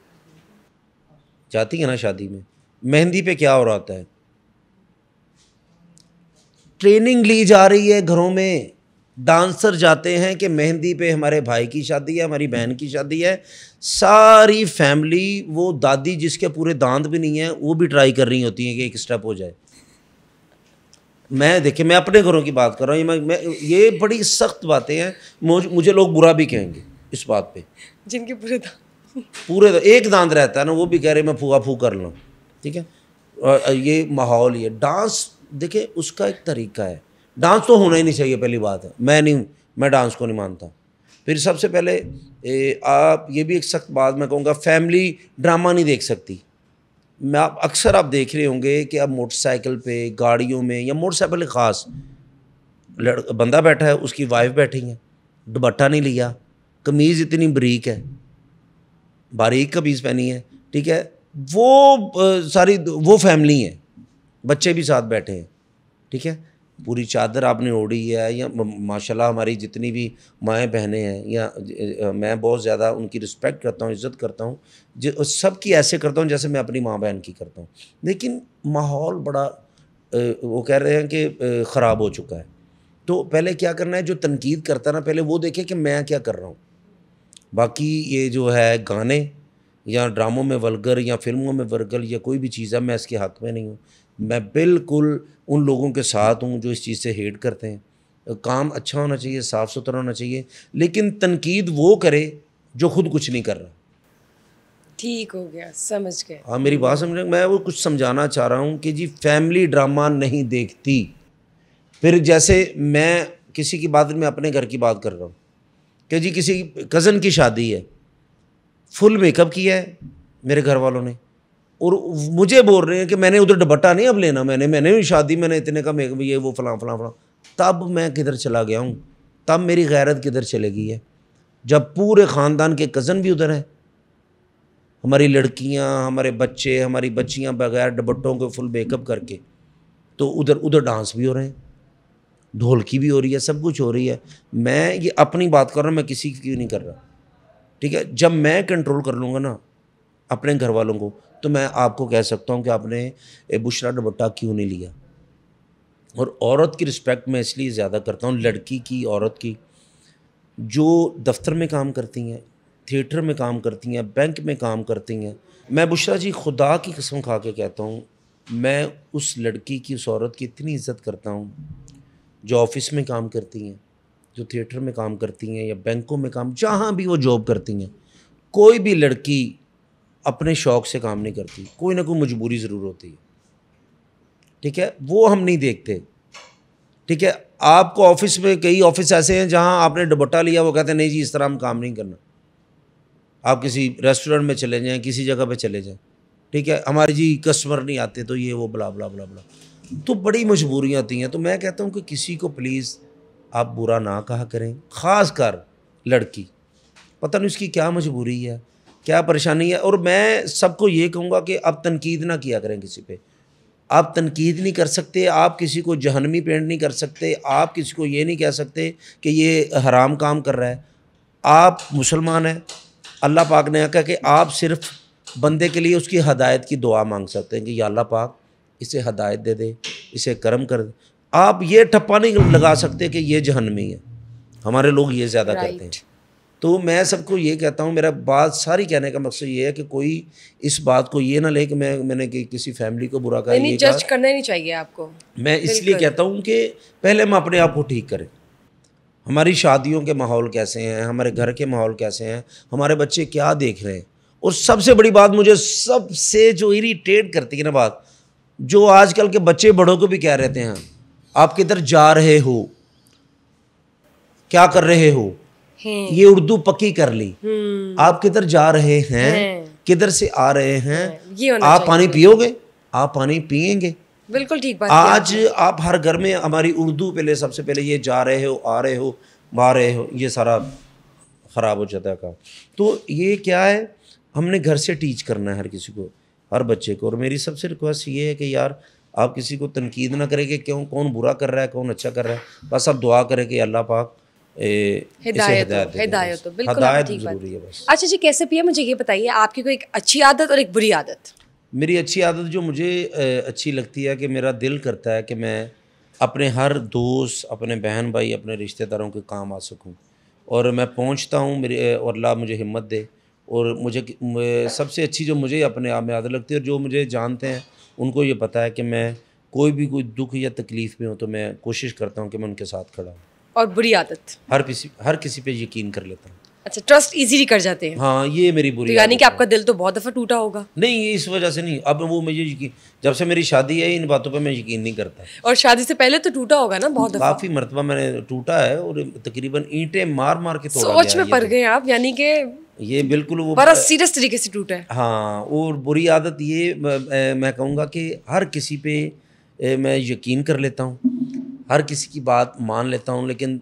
ना, शादी में मेहंदी पे क्या हो रहा होता है, ट्रेनिंग ली जा रही है घरों में, डांसर जाते हैं कि मेहंदी पे हमारे भाई की शादी है, हमारी बहन की शादी है, सारी फैमिली, वो दादी जिसके पूरे दांत भी नहीं है, वो भी ट्राई कर रही होती हैं कि एक स्टेप हो जाए। देखिए, मैं अपने घरों की बात कर रहा हूँ, ये बड़ी सख्त बातें हैं, मुझे लोग बुरा भी कहेंगे इस बात पे, जिनके पूरे एक दांत रहता है ना, वो भी कह रहे मैं फूका फूक कर लूँ, ठीक है। और ये माहौल, ये डांस, देखिए उसका एक तरीका है, डांस तो होना ही नहीं चाहिए, पहली बात है, मैं डांस को नहीं मानता। फिर सबसे पहले आप ये भी एक सख्त बात मैं कहूँगा, फैमिली ड्रामा नहीं देख सकती। अक्सर आप देख रहे होंगे कि अब मोटरसाइकिल पे, गाड़ियों में, या मोटरसाइकिल ख़ास बंदा बैठा है, उसकी वाइफ बैठी है, दुपट्टा नहीं लिया, कमीज़ इतनी बारीक कमीज़ पहनी है, ठीक है, वो सारी वो फैमिली है, बच्चे भी साथ बैठे हैं, ठीक है, पूरी चादर आपने ओढ़ी है, या माशाल्लाह हमारी जितनी भी माएँ बहनें हैं, या मैं बहुत ज़्यादा उनकी रिस्पेक्ट करता हूँ, इज़्ज़त करता हूँ, जो सबकी ऐसे करता हूँ जैसे मैं अपनी माँ बहन की करता हूँ। लेकिन माहौल बड़ा वो कह रहे हैं कि ख़राब हो चुका है। तो पहले क्या करना है, जो तनकीद करता है ना, पहले वो देखे कि मैं क्या कर रहा हूँ। बाकी ये जो है गाने या ड्रामों में वल्गर या फिल्मों में वल्गर या कोई भी चीज़ है, मैं इसके हक़ में नहीं हूँ। मैं बिल्कुल उन लोगों के साथ हूँ जो इस चीज़ से हेट करते हैं। काम अच्छा होना चाहिए, साफ़ सुथरा होना चाहिए, लेकिन तनकीद वो करे जो खुद कुछ नहीं कर रहा। ठीक हो गया, समझ गए। हाँ, मेरी बात समझ रहे हैं? मैं वो कुछ समझाना चाह रहा हूँ कि जी फैमिली ड्रामा नहीं देखती। फिर जैसे मैं किसी की बात में अपने घर की बात कर रहा हूँ कि जी किसी कज़न की शादी है, फुल मेकअप किया है मेरे घर वालों ने, और मुझे बोल रहे हैं कि मैंने उधर दुपट्टा नहीं अब लेना, मैंने भी शादी, मैंने इतने का मेकअप, ये वो फलां फलां फलां। तब मैं किधर चला गया हूँ, तब मेरी गैरत किधर चले गई है, जब पूरे ख़ानदान के कज़न भी उधर हैं, हमारी लड़कियाँ, हमारे बच्चे, हमारी बच्चियाँ बगैर दुपट्टों के फुल मेकअप करके, तो उधर उधर डांस भी हो रहे हैं, ढोलकी भी हो रही है, सब कुछ हो रही है। मैं ये अपनी बात कर रहा हूँ, मैं किसी की नहीं कर रहा, ठीक है। जब मैं कंट्रोल कर लूँगा ना अपने घर वालों को, तो मैं आपको कह सकता हूँ कि आपने बुशरा दुपट्टा क्यों नहीं लिया। और औरत की रिस्पेक्ट मैं इसलिए ज़्यादा करता हूँ, लड़की की, औरत की, जो दफ्तर में काम करती हैं, थिएटर में काम करती हैं, बैंक में काम करती हैं। मैं बुशरा जी खुदा की कसम खा के कहता हूँ, मैं उस लड़की की, उस औरत की इतनी इज़्ज़त करता हूँ जो ऑफिस में काम करती हैं, जो थिएटर में काम करती हैं, या बैंकों में काम, जहाँ भी वो जॉब करती हैं। कोई भी लड़की अपने शौक़ से काम नहीं करती, कोई ना कोई मजबूरी ज़रूर होती है, ठीक है, वो हम नहीं देखते, ठीक है। आपको ऑफिस में, कई ऑफिस ऐसे हैं जहाँ आपने दुपट्टा लिया, वो कहते हैं नहीं जी इस तरह हम काम नहीं करना। आप किसी रेस्टोरेंट में चले जाएँ, किसी जगह पे चले जाएँ, ठीक है, हमारे जी कस्टमर नहीं आते, तो ये वो ब्ला ब्ला ब्ला ब्ला, तो बड़ी मजबूरियाँ आती हैं। तो मैं कहता हूँ कि किसी को प्लीज़ आप बुरा ना कहा करें, ख़ास कर लड़की, पता नहीं उसकी क्या मजबूरी है, क्या परेशानी है। और मैं सबको ये कहूँगा कि आप तनकीद ना किया करें किसी पे, आप तनकीद नहीं कर सकते, आप किसी को जहन्नमी पेंट नहीं कर सकते, आप किसी को ये नहीं कह सकते कि ये हराम काम कर रहा है। आप मुसलमान हैं, अल्लाह पाक ने कहा कि आप सिर्फ बंदे के लिए उसकी हदायत की दुआ मांग सकते हैं कि या अल्लाह पाक इसे हदायत दे दे, इसे करम कर दे। आप ये ठप्पा नहीं लगा सकते कि ये जहन्नमी है। हमारे लोग ये ज़्यादा करते हैं। तो मैं सबको ये कहता हूँ, मेरा बात सारी कहने का मकसद ये है कि कोई इस बात को ये ना ले कि मैंने किसी फैमिली को बुरा कहा। नहीं, जज करना ही नहीं चाहिए आपको। मैं इसलिए कहता हूँ कि पहले हम अपने आप को ठीक करें। हमारी शादियों के माहौल कैसे हैं, हमारे घर के माहौल कैसे हैं, हमारे बच्चे क्या देख रहे हैं। और सबसे बड़ी बात, मुझे सबसे जो इरिटेट करती है ना बात, जो आजकल के बच्चे बड़ों को भी कह रहते हैं, आप किधर जा रहे हो, क्या कर रहे हो, ये उर्दू पक्की कर ली, आप किधर जा रहे हैं, किधर से आ रहे हैं, आप पानी पियोगे, आप पानी पिएंगे। बिल्कुल ठीक बात। आज आप हर घर में हमारी उर्दू पहले, सबसे पहले ये जा रहे हो, आ रहे हो, आ रहे हो, ये सारा ख़राब हो जाता है काम। तो ये क्या है, हमने घर से टीच करना है हर किसी को, हर बच्चे को। और मेरी सबसे रिक्वेस्ट ये है कि यार आप किसी को तनकीद ना करें कि क्यों, कौन बुरा कर रहा है, कौन अच्छा कर रहा है। बस आप दुआ करें कि अल्लाह पाक हिदायत हो। बिल्कुल ठीक बात है। अच्छा जी, कैसे पिया, मुझे ये बताइए, आपकी कोई एक अच्छी आदत और एक बुरी आदत। मेरी अच्छी आदत जो मुझे अच्छी लगती है कि मेरा दिल करता है कि मैं अपने हर दोस्त, अपने बहन भाई, अपने रिश्तेदारों के काम आ सकूं, और मैं पहुंचता हूं, मेरे और अल्लाह मुझे हिम्मत दे। और मुझे सबसे अच्छी जो मुझे अपने आप में आदत लगती है, और जो मुझे जानते हैं उनको ये पता है कि मैं कोई भी कोई दुख या तकलीफ़ में हूँ तो मैं कोशिश करता हूँ कि मैं उनके साथ खड़ा हूँ। और बुरी आदत, हर किसी पे यकीन कर लेता हूँ। अच्छा, ट्रस्ट इजीली कर जाते हैं। हाँ, ये मेरी बुरी तो यानी कि आपका दिल तो बहुत दफ़ा टूटा होगा। नहीं, ये इस वजह से नहीं, अब वो मुझे यकीन, जब से मेरी शादी है इन बातों पे मैं यकीन नहीं करता। और शादी से पहले तो टूटा होगा ना बहुत दफ़ा। काफ़ी मरतबा मैंने टूटा है, और तकरीबन ईंटें मार मार के तोड़ा सोच में पड़ गए आप, यानी कि ये बिल्कुल वो बड़ा सीरियस तरीके से टूटा है। हाँ, और बुरी आदत ये मैं कहूँगा कि हर किसी पे मैं यकीन कर लेता हूँ, हर किसी की बात मान लेता हूँ, लेकिन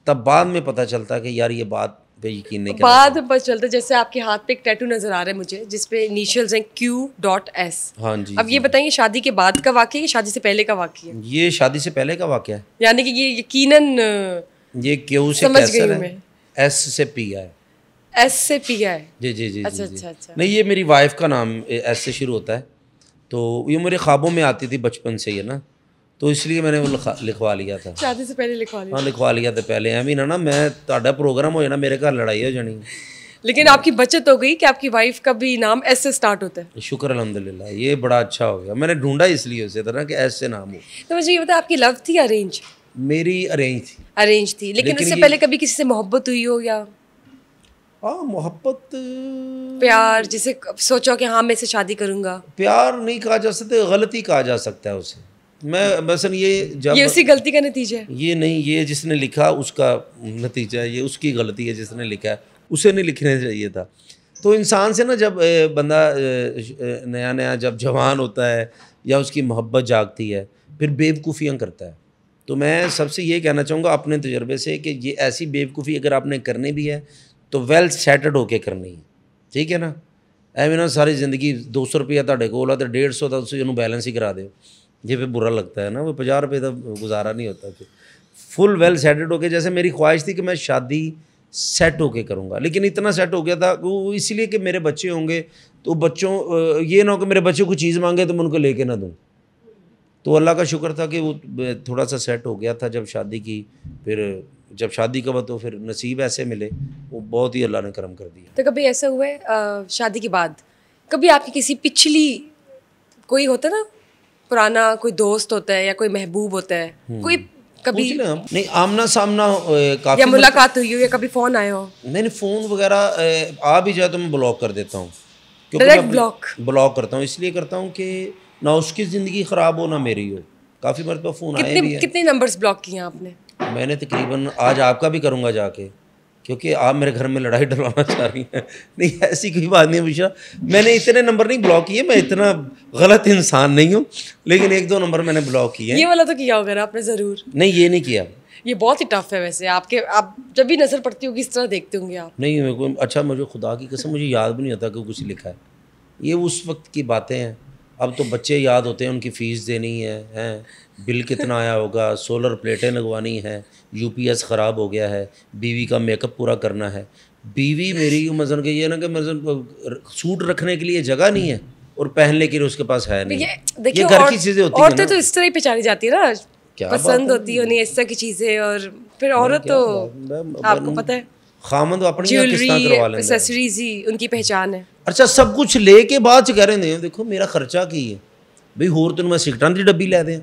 तब बाद में पता चलता है कि यार ये बात पे यकीन नहीं करना। बाद में पता चलता है, जैसे आपके हाथ पे एक टैटू नजर आ रहा है मुझे जिसपे इनिशियल्स हैं Q.S। हाँ जी। अब ये बताइए शादी के बाद का वाकया है या शादी से पहले का वाकया है? ये शादी से पहले का वाकया है। यानी कि ये यकीनन ये क्यू से समझ गई कैसर हूँ मैं। है, एस से पी है। S से पिया है। जी जी जी अच्छा जी, जी। अच्छा अच्छा। नहीं, ये मेरी वाइफ का नाम एस से शुरू होता है, तो ये मेरे ख्वाबों में आती थी बचपन से ही है ना, तो इसलिए मैंने वो लिखवा लिया था। शादी से पहले लिखवा लिया। हाँ लिखवा लिया था पहले, एवं ना मैं ਤੁਹਾਡਾ प्रोग्राम हो जाना, मेरे घर लड़ाई हो जानी। लेकिन आपकी बचत हो गई कि आपकी वाइफ का भी नाम S से स्टार्ट होता है। शुक्र अल्हम्दुलिल्लाह, ये बड़ा अच्छा हो गया। मैंने ढूंढा इसलिए उसे था ना कि ऐसे नाम हो। तो मुझे ये बता, आपकी लव थी अरेंज? मेरी अरेंज थी। अरेंज थी, लेकिन उससे पहले कभी किसी से मोहब्बत हुई हो या हाँ मोहब्बत, प्यार, जिसे सोचो कि हाँ मैं इससे शादी करूंगा? प्यार नहीं कहा जा सकता, गलती कहा जा सकता है उसे। मैं बसन ये जब ये उसी गलती का नतीजा है? ये नहीं, ये जिसने लिखा उसका नतीजा है, ये उसकी गलती है जिसने लिखा है, उसे नहीं लिखना चाहिए था। तो इंसान से ना जब बंदा नया नया जब जवान होता है या उसकी मोहब्बत जागती है, फिर बेवकूफ़ियाँ करता है। तो मैं सबसे ये कहना चाहूँगा अपने तजर्बे से कि ये ऐसी बेवकूफ़ी अगर आपने करनी भी है तो वेल सेटल्ड होके करनी है, ठीक है ना। ਐਵੇਂ ना सारी ज़िंदगी 200 रुपया ਤੁਹਾਡੇ ਕੋਲ ਆ ਤੇ 150 ਦਾ ਤੁਸੀਂ ਉਹਨੂੰ बैलेंस ही करा दो, ये पे बुरा लगता है ना, वो 50 रुपये का गुजारा नहीं होता। फिर फुल वेल सेटेड होके, जैसे मेरी ख्वाहिश थी कि मैं शादी सेट होके करूँगा, लेकिन इतना सेट हो गया था वो इसलिए कि मेरे बच्चे होंगे, तो बच्चों ये ना हो कि मेरे बच्चे को चीज़ मांगे तो मैं उनको लेके ना दूँ। तो अल्लाह का शुक्र था कि वो थोड़ा सा सेट हो गया था जब शादी की। फिर जब शादी का तो फिर नसीब ऐसे मिले, वो बहुत ही अल्लाह ने करम कर दिया। तो कभी ऐसा हुआ है शादी के बाद कभी आपकी किसी पिछली, कोई होता है ना पुराना कोई दोस्त होता है या कोई महबूब होता है, कोई कभी नहीं आमना सामना काफी या मुलाकात हुई हो या कभी फोन आया हो? नहीं, फ़ोन वगैरह आ भी जाए तो मैं ब्लॉक कर देता हूँ, डायरेक्ट ब्लॉक करता हूँ। इसलिए करता हूँ कि ना उसकी ज़िंदगी ख़राब हो ना मेरी हो। काफ़ी मरतबा फ़ोन आए भी हैं। कितने नंबर्स ब्लॉक किए आपने? मैंने तकरीबन आज आपका भी करूँगा जाके, क्योंकि आप मेरे घर में लड़ाई डलवाना चाह रही हैं। नहीं ऐसी कोई बात नहीं बुशरा, मैंने इतने नंबर नहीं ब्लॉक किए, मैं इतना गलत इंसान नहीं हूँ, लेकिन 1-2 नंबर मैंने ब्लॉक किए। ये वाला तो किया होगा आपने ज़रूर? नहीं ये नहीं किया। ये बहुत ही टफ है वैसे, आप जब भी नज़र पड़ती होगी इस तरह देखते होंगे आप? नहीं मेरे को अच्छा, मुझे खुदा की कसम मुझे याद भी नहीं होता कि कुछ लिखा है। ये उस वक्त की बातें हैं। अब तो बच्चे याद होते हैं, उनकी फ़ीस देनी है, बिल कितना आया होगा, सोलर प्लेटें लगवानी है, यूपीएस ख़राब हो गया है, बीवी का मेकअप पूरा करना है। बीवी मेरी मज़न के ये ना कि मज़न सूट रखने के लिए जगह नहीं है और पहनने के लिए उसके पास है नहीं। ये घर की चीज़ें होती हैं। औरतें तो इस तरह ही पहचानी जाती है ना, पसंद होती है उन्हें इस तरह की चीज़ें, और फिर औरत तो आपको पता है खामद अपनी ज्वेलरी एक्सेसरीज ही उनकी पहचान है। अच्छा सब कुछ लेके बाद च कह रहे हैं देखो मेरा खर्चा की है बई, होर तेन मैं सिगटां दी डब्बी लै दें,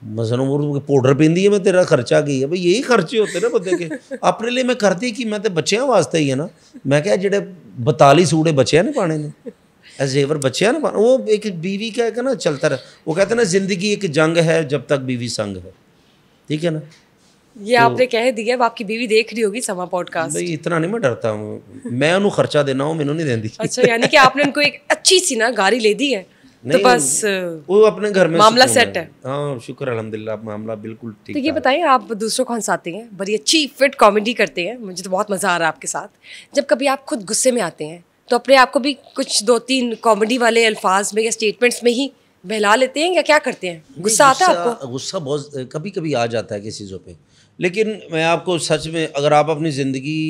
मसन पाउडर पींदी है, मैं तेरा खर्चा की है भाई, यही खर्चे होते ना बंदे के। अपने लिए मैं करती कि मैं तो बच्चों वास्ते ही है ना, मैं क्या जेडे 42 सूटे बच्चों ने पाने ने जेवर बच्चों ने पाने, वो एक बीवी का एक ना चलता रहा, वो कहते हैं ना जिंदगी एक जंग है जब तक बीवी संग है, ठीक है ना। ये तो आपने कह दिया, अब आपकी बीवी देख रही होगी समा पॉडकास्ट। भाई इतना नहीं मैं डरता हूँ, मैं उन्हें खर्चा देना हूँ, मैंने नहीं देती। अच्छा यानी कि आपने उनको एक अच्छी सी ना गाड़ी ले दी है तो बस वो अपने घर में मामला सेट है। हाँ शुक्र अल्हम्दुलिल्लाह, मामला बिल्कुल ठीक। तो ये बताइए, आप दूसरों को हंसाते हैं, बड़ी अच्छी फिट कॉमेडी करते हैं, मुझे तो बहुत मज़ा आ रहा है आपके साथ। जब कभी आप खुद गुस्से में आते हैं तो अपने आप को भी कुछ 2-3 कॉमेडी वाले अल्फाज में या स्टेटमेंट्स में ही बहला लेते हैं या क्या करते हैं? गुस्सा आता है आपको? गुस्सा बहुत कभी कभी आ जाता है किसी चीज़ों पे, लेकिन मैं आपको सच में अगर आप अपनी ज़िंदगी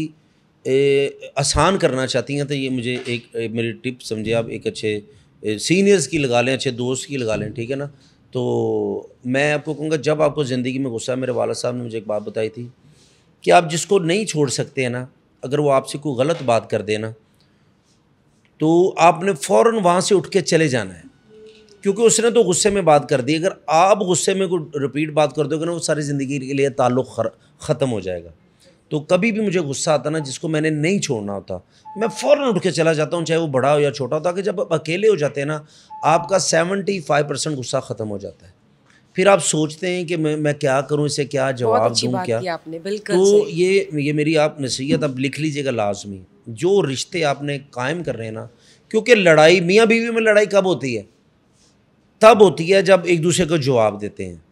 आसान करना चाहती हैं तो ये मुझे एक मेरी टिप समझे आप, एक अच्छे सीनियर्स की लगा लें, अच्छे दोस्त की लगा लें, ठीक है ना। तो मैं आपको कहूँगा जब आपको ज़िंदगी में गुस्सा, मेरे वाला साहब ने मुझे एक बात बताई थी कि आप जिसको नहीं छोड़ सकते हैं ना, अगर वो आपसे कोई गलत बात कर देना तो आपने फ़ौरन वहाँ से उठ के चले जाना है, क्योंकि उसने तो गुस्से में बात कर दी। अगर आप गुस्से में कोई रिपीट बात कर दोगे ना, वो सारी ज़िंदगी के लिए ताल्लुक़ ख़त्म हो जाएगा। तो कभी भी मुझे गुस्सा आता ना, जिसको मैंने नहीं छोड़ना होता, मैं फ़ौरन उठ के चला जाता हूँ, चाहे वो बड़ा हो या छोटा हो, ताकि जब आप अकेले हो जाते हैं ना, आपका 75% गुस्सा ख़त्म हो जाता है। फिर आप सोचते हैं कि मैं क्या करूँ, इसे क्या जवाब दूँ, क्या। आपने बिल्कुल तो ये मेरी आप नसीहत अब लिख लीजिएगा लाजमी, जो रिश्ते आपने कायम कर रहे हैं ना, क्योंकि लड़ाई मियाँ बीवी में लड़ाई कब होती है? तब होती है जब एक दूसरे को जवाब देते हैं,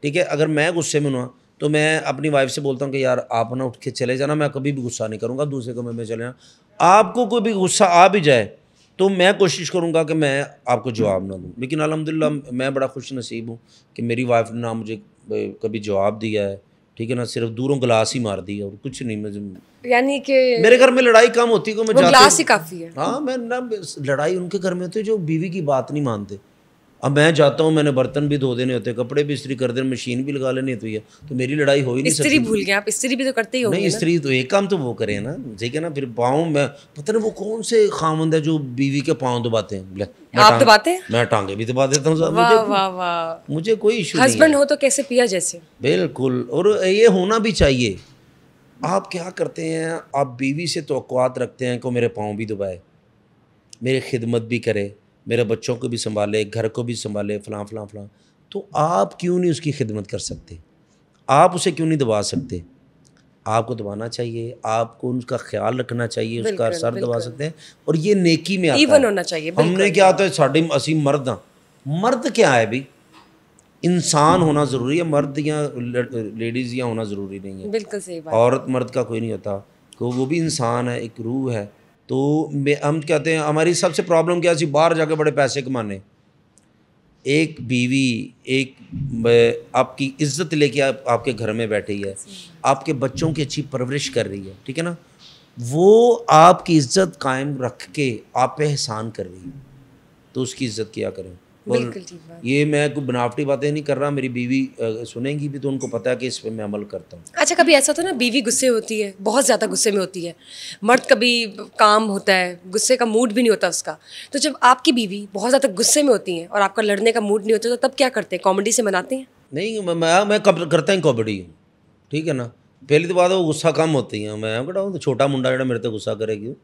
ठीक है। अगर मैं गुस्से में हूँ तो मैं अपनी वाइफ से बोलता हूँ कि यार आप ना उठ के चले जाना, मैं कभी भी गुस्सा नहीं करूँगा, दूसरे कमरे में चले जाना। आपको कोई भी गुस्सा आ भी जाए तो मैं कोशिश करूँगा कि मैं आपको जवाब ना दूँ, लेकिन अल्हम्दुलिल्लाह मैं बड़ा खुश नसीब हूँ कि मेरी वाइफ ने ना मुझे कभी जवाब दिया है, ठीक है ना, सिर्फ दूरों गिलास ही मार दिया और कुछ नहीं। मुझे यानी कि मेरे घर में लड़ाई कम होती है कि मैं वो जाते ग्लास ही काफी है। हाँ, मैं ना लड़ाई उनके घर में होती है जो बीवी की बात नहीं मानते। अब मैं जाता हूँ, मैंने बर्तन भी धो देने होते, कपड़े भी इस्त्री कर देने, मशीन भी लगा लेनी होती है, तो मेरी लड़ाई हो ही नहीं इस्त्री सकती। भूल गए आप, इस्त्री भी तो करते ही होंगे नहीं, ना? इस्त्री तो एक काम तो वो करे ना, ठीक है ना। फिर पाँव में पता नहीं वो कौन से खामंद है जो बीवी के पाँव दबाते हैं। आप दबाते हैं? मैं टांगे भी दबा देता हूँ साहब, वाह वाह वाह, मुझे कोई इशू नहीं हस्बैंड है। हो तो कैसे पिया जैसे। बिल्कुल, और ये होना भी चाहिए। आप क्या करते हैं, आप बीवी से तवक्कुआत रखते हैं कि मेरे पाँव भी दबाए, मेरी खिदमत भी करे, मेरे बच्चों को भी संभाले, घर को भी संभाले, फ़लाँ फ़लाँ फ़लाँ। तो आप क्यों नहीं उसकी खिदमत कर सकते? आप उसे क्यों नहीं दबा सकते? आपको दबाना चाहिए, आपको उनका ख्याल रखना चाहिए, उसका बिल्कुल, सर दबा बिल्कुल। सकते हैं, और ये नेकी में आता इवन है। होना चाहिए, हमने बिल्कुल। क्या होता है, साढ़े असी मर्द हाँ, मर्द क्या है भी, इंसान होना ज़रूरी है, मर्द या लेडीज़ या होना ज़रूरी नहीं है। बिल्कुल सही बात। औरत मर्द का कोई नहीं होता, तो वो भी इंसान है, एक रूह है। तो हम कहते हैं हमारी सबसे प्रॉब्लम क्या है, बाहर जाके बड़े पैसे कमाने। एक बीवी एक आपकी इज्जत लेके आपके घर में बैठी है, आपके बच्चों की अच्छी परवरिश कर रही है, ठीक है ना, वो आपकी इज्जत कायम रख के आप पे एहसान कर रही है, तो उसकी इज्जत किया करें। और बिल्कुल ठीक बात। ये मैं कोई बनावटी बातें नहीं कर रहा, मेरी बीवी सुनेंगी भी तो उनको पता है कि इस पे मैं अमल करता हूँ। अच्छा, कभी ऐसा होता है ना, बीवी गुस्से होती है, बहुत ज़्यादा गुस्से में होती है, मर्द कभी काम होता है, गुस्से का मूड भी नहीं होता उसका, तो जब आपकी बीवी बहुत ज़्यादा गुस्से में होती है और आपका लड़ने का मूड नहीं होता, तो तब क्या करते हैं? कॉमेडी से मनाते हैं? नहीं, मैं कब करता ही कॉमेडी हूँ, ठीक है ना। पहली तो बात है वो गुस्सा कम होती है, मैं कहता हूँ छोटा मुंडा जो मेरे तो गुस्सा करेगी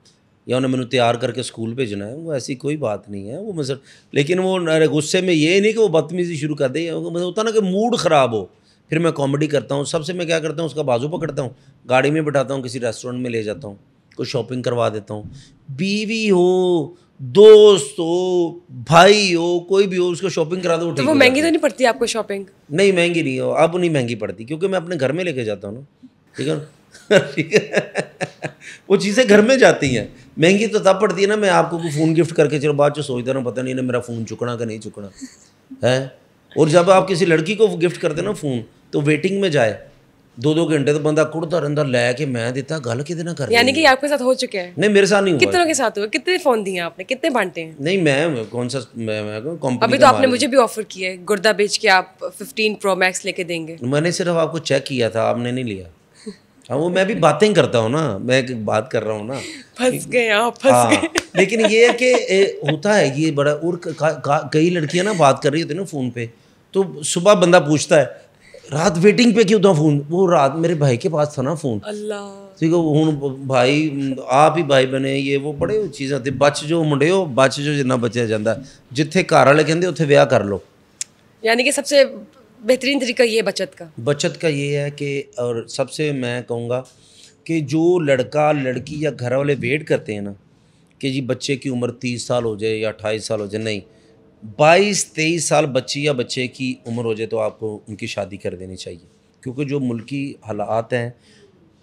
या उन्हें मैंने तैयार करके स्कूल भेजना है, वो ऐसी कोई बात नहीं है। वो मतलब लेकिन वो गुस्से में ये नहीं कि वो बदतमीज़ी शुरू कर दे, मतलब होता ना कि मूड ख़राब हो, फिर मैं कॉमेडी करता हूँ। सबसे मैं क्या करता हूँ, उसका बाजू पकड़ता हूँ, गाड़ी में बिठाता हूँ, किसी रेस्टोरेंट में ले जाता हूँ, कोई शॉपिंग करवा देता हूँ। बीवी हो, दोस्त हो, भाई हो, कोई भी हो, उसको शॉपिंग करा दो, तो ठीक वो हो महंगी जाती तो है। नहीं पड़ती आपको शॉपिंग? नहीं, महंगी नहीं हो, अब नहीं महंगी पड़ती, क्योंकि मैं अपने घर में लेके जाता हूँ ना, ठीक है ना। ठीक है, वो चीज़ें घर में जाती हैं। महंगी तो तब पड़ती है ना, मैं आपको कोई फ़ोन गिफ्ट करके चलो बाद में सोचता रहा, पता नहीं ना मेरा फ़ोन चुकना कि नहीं चुकना है। और जब आप किसी लड़की को गिफ्ट करते ना फ़ोन, तो वेटिंग में जाए 2-2 घंटे तो बंदा कुड़ता रहता, लैके मैं देता, गल किदे ना कर यानी रही कि है। आपके साथ हो चुके हैं? नहीं, मेरे साथ नहीं हुआ। कितनों के साथ हुए? कितने फ़ोन दिए आपने? कितने बांटे हैं? नहीं, मैं कौन सा, मैं कंपनी अभी का तो आपने मालिक मुझे भी ऑफर किया है, गुर्दा बेच के आप 15 प्रो मैक्स लेके देंगे। हूँ। मैंने सिर्फ आपको चेक किया था, आपने नहीं लिया। हाँ, वो मैं भी बातें करता हूँ ना, मैं एक बात कर रहा हूँ ना। फंस गए आप, फंस हाँ, गए। लेकिन ये है कि होता है ये बड़ा। और कई लड़कियां ना बात कर रही होती है ना फ़ोन पे, तो सुबह बंदा पूछता है रात वेटिंग पे क्यों था फ़ोन, वो रात मेरे भाई के पास था ना फ़ोन, अल्लाह। ठीक है। हूँ भाई आप ही भाई बने, ये वो बड़े चीज़ां होती, बच जो मुंडे हो, बच जो जिन्ना बचया जाता, जिथे घर वाले कहते उत्थे ब्याह कर लो। यानी कि सबसे बेहतरीन तरीका ये है बचत का। बचत का ये है कि, और सबसे मैं कहूँगा कि जो लड़का लड़की या घर वाले वेट करते हैं ना कि जी बच्चे की उम्र 30 साल हो जाए या 28 साल हो जाए, नहीं, 22-23 साल बच्ची या बच्चे की उम्र हो जाए तो आपको उनकी शादी कर देनी चाहिए। क्योंकि जो मुल्की हालात हैं,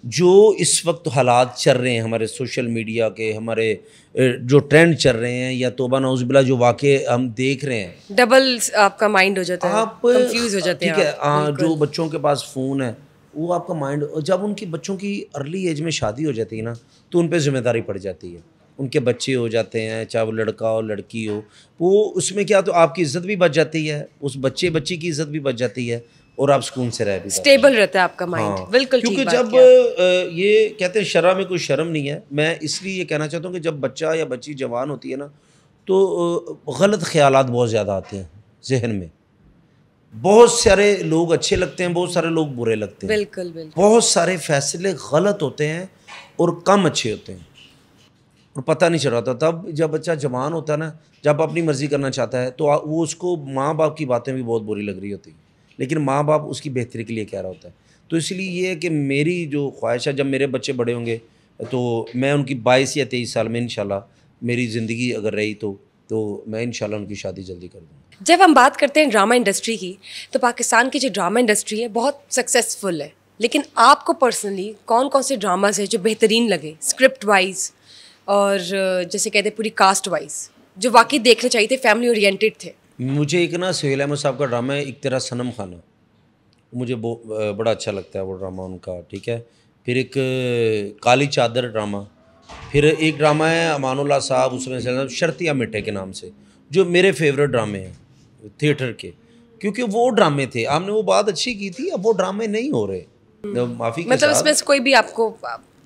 जो इस वक्त हालात चल रहे हैं हमारे सोशल मीडिया के, हमारे जो ट्रेंड चल रहे हैं, या तौबा नाउज़ुबिल्लाह जो वाक़े हम देख रहे हैं, डबल आपका माइंड हो जाता है, आप कंफ्यूज हो जाते हैं ठीक है। आप। हाँ, बिल्कुल। जो बच्चों के पास फ़ोन है वो आपका माइंड, जब उनकी बच्चों की अर्ली एज में शादी हो जाती है ना, तो उन पे ज़िम्मेदारी पड़ जाती है, उनके बच्चे हो जाते हैं, चाहे वो लड़का हो लड़की हो, वो उसमें क्या, तो आपकी इज़्ज़त भी बच जाती है, उस बच्ची की इज़्ज़त भी बच जाती है, और आप सुकून से रह भी पाते हैं। स्टेबल रहता है आपका माइंड। हाँ, बिल्कुल ठीक क्योंकि बात जब किया। ये कहते हैं शर्म में कोई शर्म नहीं है, मैं इसलिए ये कहना चाहता हूँ कि जब बच्चा या बच्ची जवान होती है ना, तो गलत ख्यालात बहुत ज़्यादा आते हैं जहन में। बहुत सारे लोग अच्छे लगते हैं, बहुत सारे लोग बुरे लगते हैं, बिल्कुल बिल्कुल। बहुत सारे फैसले गलत होते हैं और कम अच्छे होते हैं, और पता नहीं चल रहा था। तब जब बच्चा जवान होता है ना, जब अपनी मर्ज़ी करना चाहता है, तो वो उसको माँ बाप की बातें भी बहुत बुरी लग रही होती, लेकिन माँ बाप उसकी बेहतरी के लिए कह रहा होता है। तो इसलिए ये है कि मेरी जो ख्वाहिश है, जब मेरे बच्चे बड़े होंगे तो मैं उनकी 22 या 23 साल में इंशाल्लाह मेरी ज़िंदगी अगर रही तो तो मैं इंशाल्लाह उनकी शादी जल्दी कर दूँगा। जब हम बात करते हैं ड्रामा इंडस्ट्री की, तो पाकिस्तान की जो ड्रामा इंडस्ट्री है बहुत सक्सेसफुल है, लेकिन आपको पर्सनली कौन कौन से ड्रामाज हैं जो बेहतरीन लगे स्क्रिप्ट वाइज और जैसे कहते हैं पूरी कास्ट वाइज, जो वाकई देखने चाहिए थे, फैमिली ओरिएंटेड थे? मुझे एक ना सुहेल अहमद साहब का ड्रामा है एक तेरा सनम खाना, मुझे बड़ा अच्छा लगता है वो ड्रामा उनका, ठीक है। फिर एक काली चादर ड्रामा, फिर एक ड्रामा है अमानुल्लाह साहब उसमें से शर्तिया मिठे के नाम से, जो मेरे फेवरेट ड्रामे हैं थिएटर के, क्योंकि वो ड्रामे थे। आपने वो बात अच्छी की थी, अब वो ड्रामे नहीं हो रहे, माफ़ी मतलब इसमें से कोई भी आपको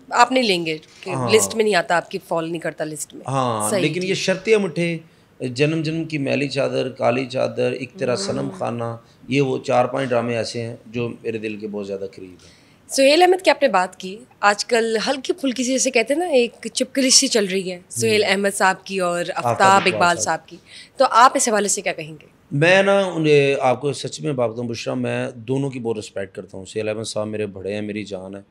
आप नहीं लेंगे कि हाँ, लिस्ट में नहीं आता, आपकी फॉल नहीं करता लिस्ट में? हाँ, सही, लेकिन ये शर्तिया मिठे, जन्म जन्म की मैली चादर, काली चादर, एक तेरा सनम खाना, ये वो 4-5 ड्रामे ऐसे हैं जो मेरे दिल के बहुत ज़्यादा करीब हैं। सुहेल अहमद की आपने बात की, आजकल हल्की फुल्की सी जैसे कहते हैं ना एक चिपकली सी चल रही है सुहेल अहमद साहब की और आफ्ताब इकबाल साहब की, तो आप इस हवाले से क्या कहेंगे? मैं ना उन्हें आपको सच में बात बताऊँ बुशरा, मैं दोनों की बहुत रिस्पेक्ट करता हूँ। सुहेल अहमद साहब मेरे बड़े हैं, मेरी जान है।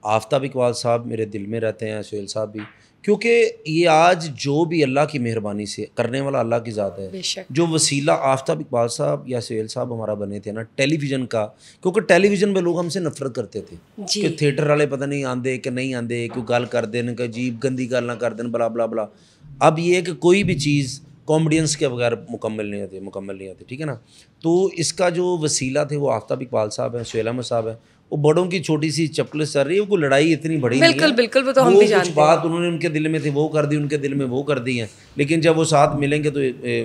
आफ्ताब इकबाल साहब मेरे दिल में रहते हैं, सुहेल साहब भी, क्योंकि ये आज जो भी अल्लाह की मेहरबानी से करने वाला अल्लाह की ज़ात है। बेशक। जो वसीला आफ्ताब इकबाल साहब या सुहेल साहब हमारा बने थे ना टेलीविज़न का, क्योंकि टेलीविज़न पे लोग हमसे नफरत करते थे कि थिएटर वाले पता नहीं आंदे कि नहीं आंदे, कोई गल कर देन कि अजीब गंदी गल ना कर देन, बला बला बला। अब ये कि कोई भी चीज़ कॉमेडियंस के बगैर मुकम्मल नहीं होती, ठीक है ना। तो इसका जो वसीला थे वो आफ्ताब इकबाल साहब हैं, सुहेल अहमद साहब हैं। वो बड़ों की छोटी सी चपलिस चल रही है, वो लड़ाई इतनी बड़ी नहीं है। बिल्कुल, वो तो हम भी जानते हैं। बात उन्होंने उनके दिल में थी वो कर दी, उनके दिल में वो कर दी है, लेकिन जब वो साथ मिलेंगे तो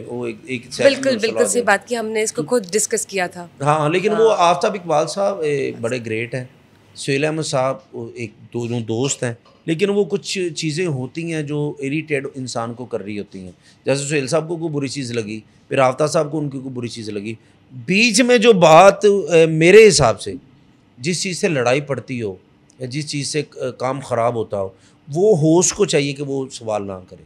वो एक बिल्कुल सही बात की, हमने इसको खुद डिस्कस किया था। हाँ, लेकिन वो आफ्ताब इकबाल साहब बड़े ग्रेट हैं, सुहेल अहमद साहब एक दोनों दोस्त हैं, लेकिन वो कुछ चीज़ें होती हैं जो इरिटेट इंसान को कर रही होती हैं। जैसे सुहेल साहब को कोई बुरी चीज़ लगी, फिर आफ्ताब साहब को उनकी कोई बुरी चीज़ लगी, बीच में जो बात मेरे हिसाब से जिस चीज़ से लड़ाई पड़ती हो या जिस चीज़ से काम ख़राब होता हो, वो होस्ट को चाहिए कि वो सवाल ना करे।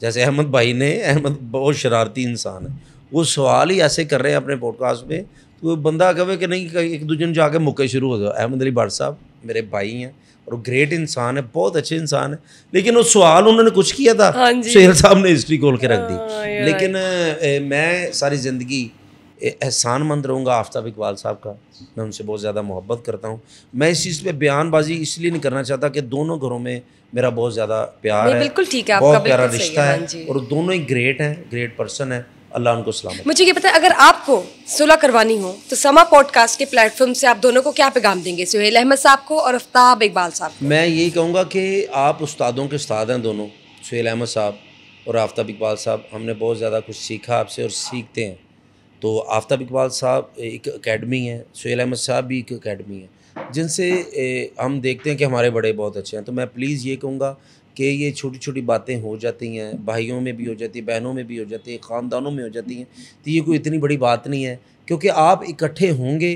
जैसे अहमद भाई ने, अहमद बहुत शरारती इंसान है, वो सवाल ही ऐसे कर रहे हैं अपने पॉडकास्ट में, तो वो बंदा कहे कि नहीं एक दूसरे ने जाके मुक्के शुरू हो जाओ। अहमद अली भट्ट साहब मेरे भाई हैं और ग्रेट इंसान है, बहुत अच्छे इंसान है, लेकिन वो सवाल उन्होंने कुछ किया था, सुहेल साहब ने हिस्ट्री खोल के रख दी। लेकिन मैं सारी ज़िंदगी एहसानमंद रहूँगा आफ्ताब इकबाल साहब का, मैं उनसे बहुत ज़्यादा मोहब्बत करता हूँ। मैं इस चीज़ पे बयानबाजी इसलिए नहीं करना चाहता कि दोनों घरों में मेरा बहुत ज़्यादा प्यार है, बिल्कुल ठीक है, बहुत प्यारा रिश्ता है और दोनों ही ग्रेट हैं, ग्रेट पर्सन है, अल्लाह उनको सलामत। मुझे ये पता है, अगर आपको सुलह करवानी हो तो समा पॉडकास्ट के प्लेटफॉर्म से आप दोनों को क्या पैगाम देंगे, सुहेल अहमद साहब को और आफ्ताब इकबाल साहब को? मैं यही कहूँगा कि आप उस्तादों के उस्ताद हैं दोनों, सुहेल अहमद साहब और आफ्ताब इकबाल साहब। हमने बहुत ज़्यादा कुछ सीखा आपसे और सीखते हैं। तो आफ्ताब इकबाल साहब एक एकेडमी है, सुहेल अहमद साहब भी एक एकेडमी है, जिनसे हम देखते हैं कि हमारे बड़े बहुत अच्छे हैं। तो मैं प्लीज़ ये कहूँगा कि ये छोटी छोटी बातें हो जाती हैं, भाइयों में भी हो जाती है, बहनों में भी हो जाती है, ख़ानदानों में हो जाती हैं, तो ये कोई इतनी बड़ी बात नहीं है, क्योंकि आप इकट्ठे होंगे,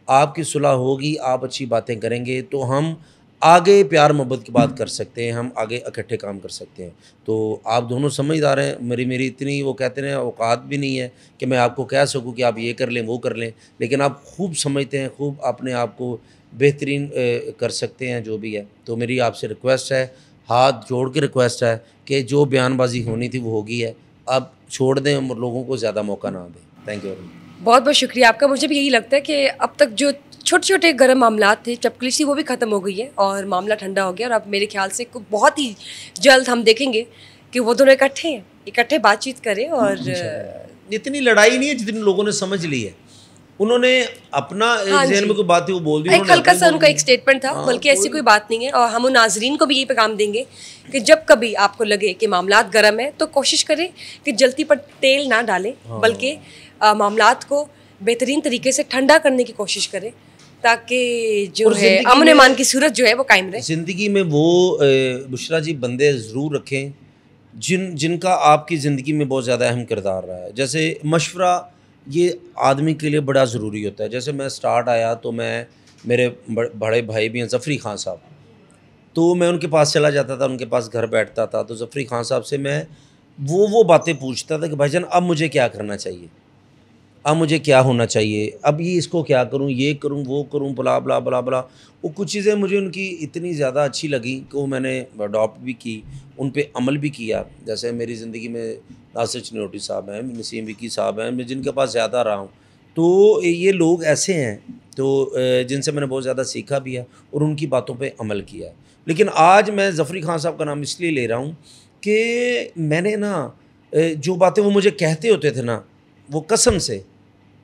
आपकी सुलह होगी, आप अच्छी बातें करेंगे तो हम आगे प्यार मोहब्बत की बात कर सकते हैं, हम आगे इकट्ठे काम कर सकते हैं। तो आप दोनों समझदार हैं, मेरी इतनी वो कहते हैं औकात भी नहीं है कि मैं आपको कह सकूं कि आप ये कर लें वो कर लें, लेकिन आप खूब समझते हैं, खूब अपने आप को बेहतरीन कर सकते हैं जो भी है। तो मेरी आपसे रिक्वेस्ट है, हाथ जोड़ के रिक्वेस्ट है कि जो बयानबाजी होनी थी वो होगी है, अब छोड़ दें, लोगों को ज़्यादा मौका ना दें। Thank you. बहुत बहुत शुक्रिया आपका। मुझे भी यही लगता है कि अब तक जो छोटे छोटे गर्म मामलात थे, चपकली सी, वो भी ख़त्म हो गई है और मामला ठंडा हो गया और अब मेरे ख्याल से बहुत ही जल्द हम देखेंगे कि वो दोनों इकट्ठे हैं, इकट्ठे बातचीत करें। और इतनी लड़ाई नहीं है जितनी लोगों ने समझ ली है, उन्होंने अपना ज़हन में कोई बात थी वो बोल दी, एक हल्का सा उनका एक स्टेटमेंट था, बल्कि ऐसी कोई बात नहीं है। और हम उन नाजरीन को भी यही पैगाम देंगे कि जब कभी आपको लगे कि मामलात गर्म है तो कोशिश करें कि जल्दी पर तेल ना डालें, बल्कि मामलात को बेहतरीन तरीके से ठंडा करने की कोशिश करें, ताकि जो है अमन ईमान की सूरत जो है वो कायम रहे। ज़िंदगी में वो बुशरा जी बंदे ज़रूर रखें जिनका आपकी ज़िंदगी में बहुत ज़्यादा अहम किरदार रहा है। जैसे मशवरा ये आदमी के लिए बड़ा ज़रूरी होता है। जैसे मैं स्टार्ट आया तो मैं, मेरे बड़े भाई भी हैं ज़फ़री ख़ान साहब, तो मैं उनके पास चला जाता था, उनके पास घर बैठता था, तो ज़फ़री ख़ान साहब से मैं वो बातें पूछता था कि भाईजान अब मुझे क्या करना चाहिए। अब मुझे क्या होना चाहिए, अब ये इसको क्या करूँ, ये करूँ, वो करूँ, बला बला बला बला। वो कुछ चीज़ें मुझे उनकी इतनी ज़्यादा अच्छी लगी कि वो मैंने अडॉप्ट भी की, उन पे अमल भी किया। जैसे मेरी ज़िंदगी में नासिर चिन्नोटी साहब हैं, नसीम विकी साहब हैं, मैं जिनके पास ज़्यादा रहा हूँ। तो ये लोग ऐसे हैं तो जिनसे मैंने बहुत ज़्यादा सीखा भी है और उनकी बातों पे अमल किया है। लेकिन आज मैं ज़फ़री खान साहब का नाम इसलिए ले रहा हूँ कि मैंने ना जो बातें वो मुझे कहते होते थे ना, वो कसम से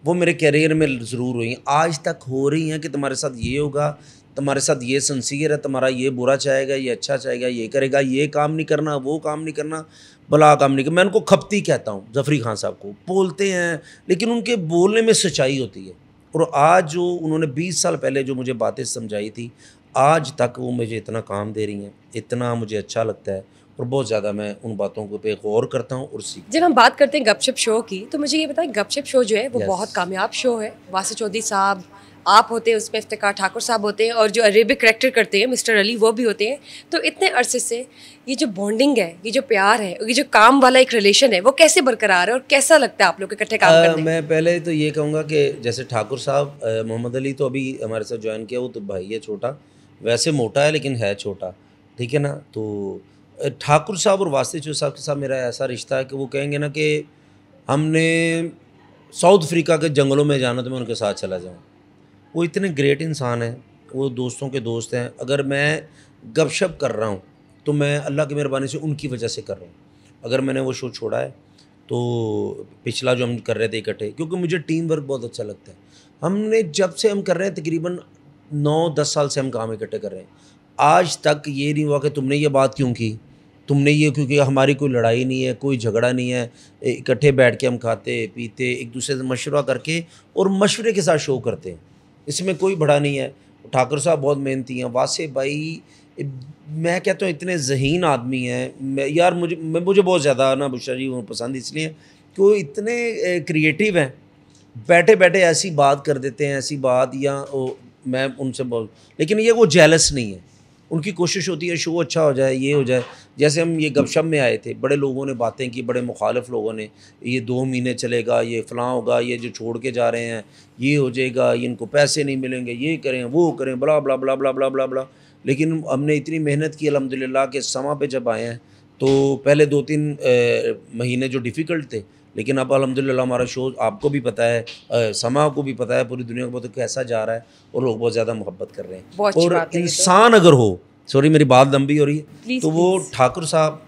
वो मेरे करियर में ज़रूर हुई हैं, आज तक हो रही हैं कि तुम्हारे साथ ये होगा, तुम्हारे साथ ये सिंसियर है, तुम्हारा ये बुरा चाहेगा, ये अच्छा चाहेगा, ये करेगा, ये काम नहीं करना, वो काम नहीं करना, भला काम नहीं करना। मैं उनको खपती कहता हूँ ज़फ़री खान साहब को। बोलते हैं लेकिन उनके बोलने में सच्चाई होती है। और आज जो उन्होंने 20 साल पहले जो मुझे बातें समझाई थी, आज तक वो मुझे इतना काम दे रही हैं, इतना मुझे अच्छा लगता है और बहुत ज़्यादा मैं उन बातों को पे गौर करता हूँ और सीखता जब हम बात करते हैं गपशप शो की, तो मुझे ये बताएं, गपशप शो जो है वो Yes. बहुत कामयाब शो है। वासिफ चौधरी साहब, आप होते हैं उसमें, इफ्तिकार ठाकुर साहब होते हैं, और जो अरेबिक करेक्टर करते हैं मिस्टर अली, वो भी होते हैं। तो इतने अरसे से ये जो बॉन्डिंग है, ये जो प्यार है, ये जो काम वाला एक रिलेशन है, वो कैसे बरकरार है और कैसा लगता है आप लोग इकट्ठे काम करने? मैं पहले तो ये कहूँगा कि जैसे ठाकुर साहब मोहम्मद अली तो अभी हमारे साथ ज्वाइन किया, वो तो भाई है छोटा, वैसे मोटा है लेकिन है छोटा, ठीक है ना। तो ठाकुर साहब और वासिफ चौधरी साहब के साथ मेरा ऐसा रिश्ता है कि वो कहेंगे ना कि हमने साउथ अफ्रीका के जंगलों में जाना तो मैं उनके साथ चला जाऊँ। वो इतने ग्रेट इंसान हैं, वो दोस्तों के दोस्त हैं। अगर मैं गपशप कर रहा हूँ तो मैं अल्लाह की मेहरबानी से उनकी वजह से कर रहा हूँ। अगर मैंने वो शो छोड़ा है तो पिछला जो हम कर रहे थे इकट्ठे, क्योंकि मुझे टीम वर्क बहुत अच्छा लगता है। हमने जब से हम कर रहे हैं तकरीबन 9-10 साल से हम काम इकट्ठे कर रहे हैं। आज तक ये नहीं हुआ कि तुमने ये बात क्यों की, तुमने ये, क्योंकि हमारी कोई लड़ाई नहीं है, कोई झगड़ा नहीं है। इकट्ठे बैठ के हम खाते पीते, एक दूसरे से मशवरा करके और मशवरे के साथ शो करते हैं, इसमें कोई बड़ा नहीं है। ठाकुर साहब बहुत मेहनती हैं, वासे भाई मैं कहता हूँ इतने ज़हीन आदमी हैं। मैं यार मुझे बहुत ज़्यादा ना बुशरा जी वो पसंद इसलिए कि वो इतने क्रिएटिव हैं, बैठे बैठे ऐसी बात कर देते हैं, ऐसी बात, या मैं उनसे बोल, लेकिन ये वो जेलस नहीं है। उनकी कोशिश होती है शो अच्छा हो जाए, ये हो जाए। जैसे हम ये गपशप में आए थे, बड़े लोगों ने बातें की, बड़े मुखालिफ लोगों ने, ये 2 महीने चलेगा, ये फ़लाँ होगा, ये जो छोड़ के जा रहे हैं ये हो जाएगा, ये इनको पैसे नहीं मिलेंगे, ये करें वो करें, बला बला बला बला बला बला बला। लेकिन हमने इतनी मेहनत की अल्हम्दुलिल्लाह के समा पे जब आए हैं, तो पहले 2-3 महीने जो डिफ़िकल्ट थे, लेकिन अब अल्हम्दुलिल्लाह हमारा शो आपको भी पता है, समा को भी पता है, पूरी दुनिया को पता है कैसा जा रहा है और लोग बहुत ज़्यादा मोहब्बत कर रहे हैं। बहुत अच्छी और बात है ये तो। इंसान अगर हो, सॉरी मेरी बात लंबी हो रही है, Please, तो वो please. ठाकुर साहब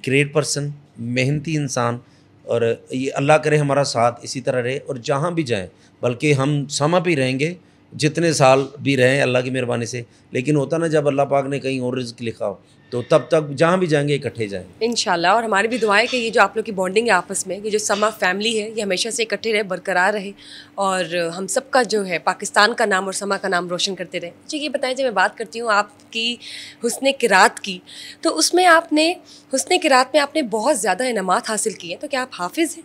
ग्रेट पर्सन, मेहनती इंसान, और ये अल्लाह करे हमारा साथ इसी तरह रहे और जहाँ भी जाएं, बल्कि हम समा पे रहेंगे जितने साल भी रहें अल्लाह की मेहरबानी से। लेकिन होता ना जब अल्लाह पाक ने कहीं और रिज़्क लिखा हो, तो तब तक जहाँ भी जाएंगे इकट्ठे जाएं इंशाल्लाह। और हमारी भी दुआएं कि ये जो आप लोग की बॉन्डिंग है आपस में, ये जो समा फैमिली है, ये हमेशा से इकट्ठे रहे, बरकरार रहे, और हम सबका जो है पाकिस्तान का नाम और समा का नाम रोशन करते रहे। जी ये बताएं, जब मैं बात करती हूँ आपकी हुस्न किरात की, तो उसमें आपने हुस्न किरात में आपने बहुत ज़्यादा इनामात हासिल किए हैं, तो क्या आप हाफिज़ हैं?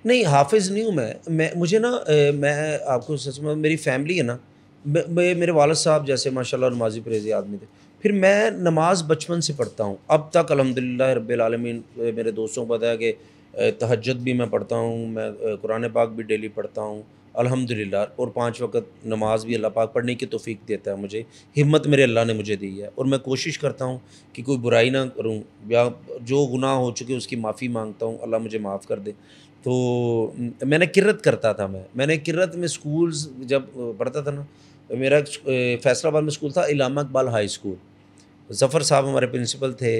नहीं, हाफ़िज़ नहीं हूँ मैं मुझे ना मैं आपको सच में, मेरी फ़ैमिली है ना, मेरे वालिद साहब जैसे माशाल्लाह नमाज़ी परहेज़ी आदमी थे। फिर मैं नमाज़ बचपन से पढ़ता हूँ, अब तक अल्हम्दुलिल्लाह रब्बिल आलमीन। मेरे दोस्तों को पता है कि तहज्जुद भी मैं पढ़ता हूँ, मैं कुरान पाक भी डेली पढ़ता हूँ अल्हम्दुलिल्लाह, और 5 वक़्त नमाज़ भी अल्लाह पाक पढ़ने की तौफ़ीक देता है मुझे, हिम्मत मेरे अल्लाह ने मुझे दी है। और मैं कोशिश करता हूँ कि कोई बुराई ना करूँ, या जो गुनाह हो चुके उसकी माफ़ी मांगता हूँ, अल्लाह मुझे माफ़ कर दे। तो मैंने किरत करता था, मैंने किरत में स्कूल्स जब पढ़ता था ना, मेरा फैसलाबाद में स्कूल था, इलामा इकबाल हाई स्कूल। ज़फ़र साहब हमारे प्रिंसिपल थे,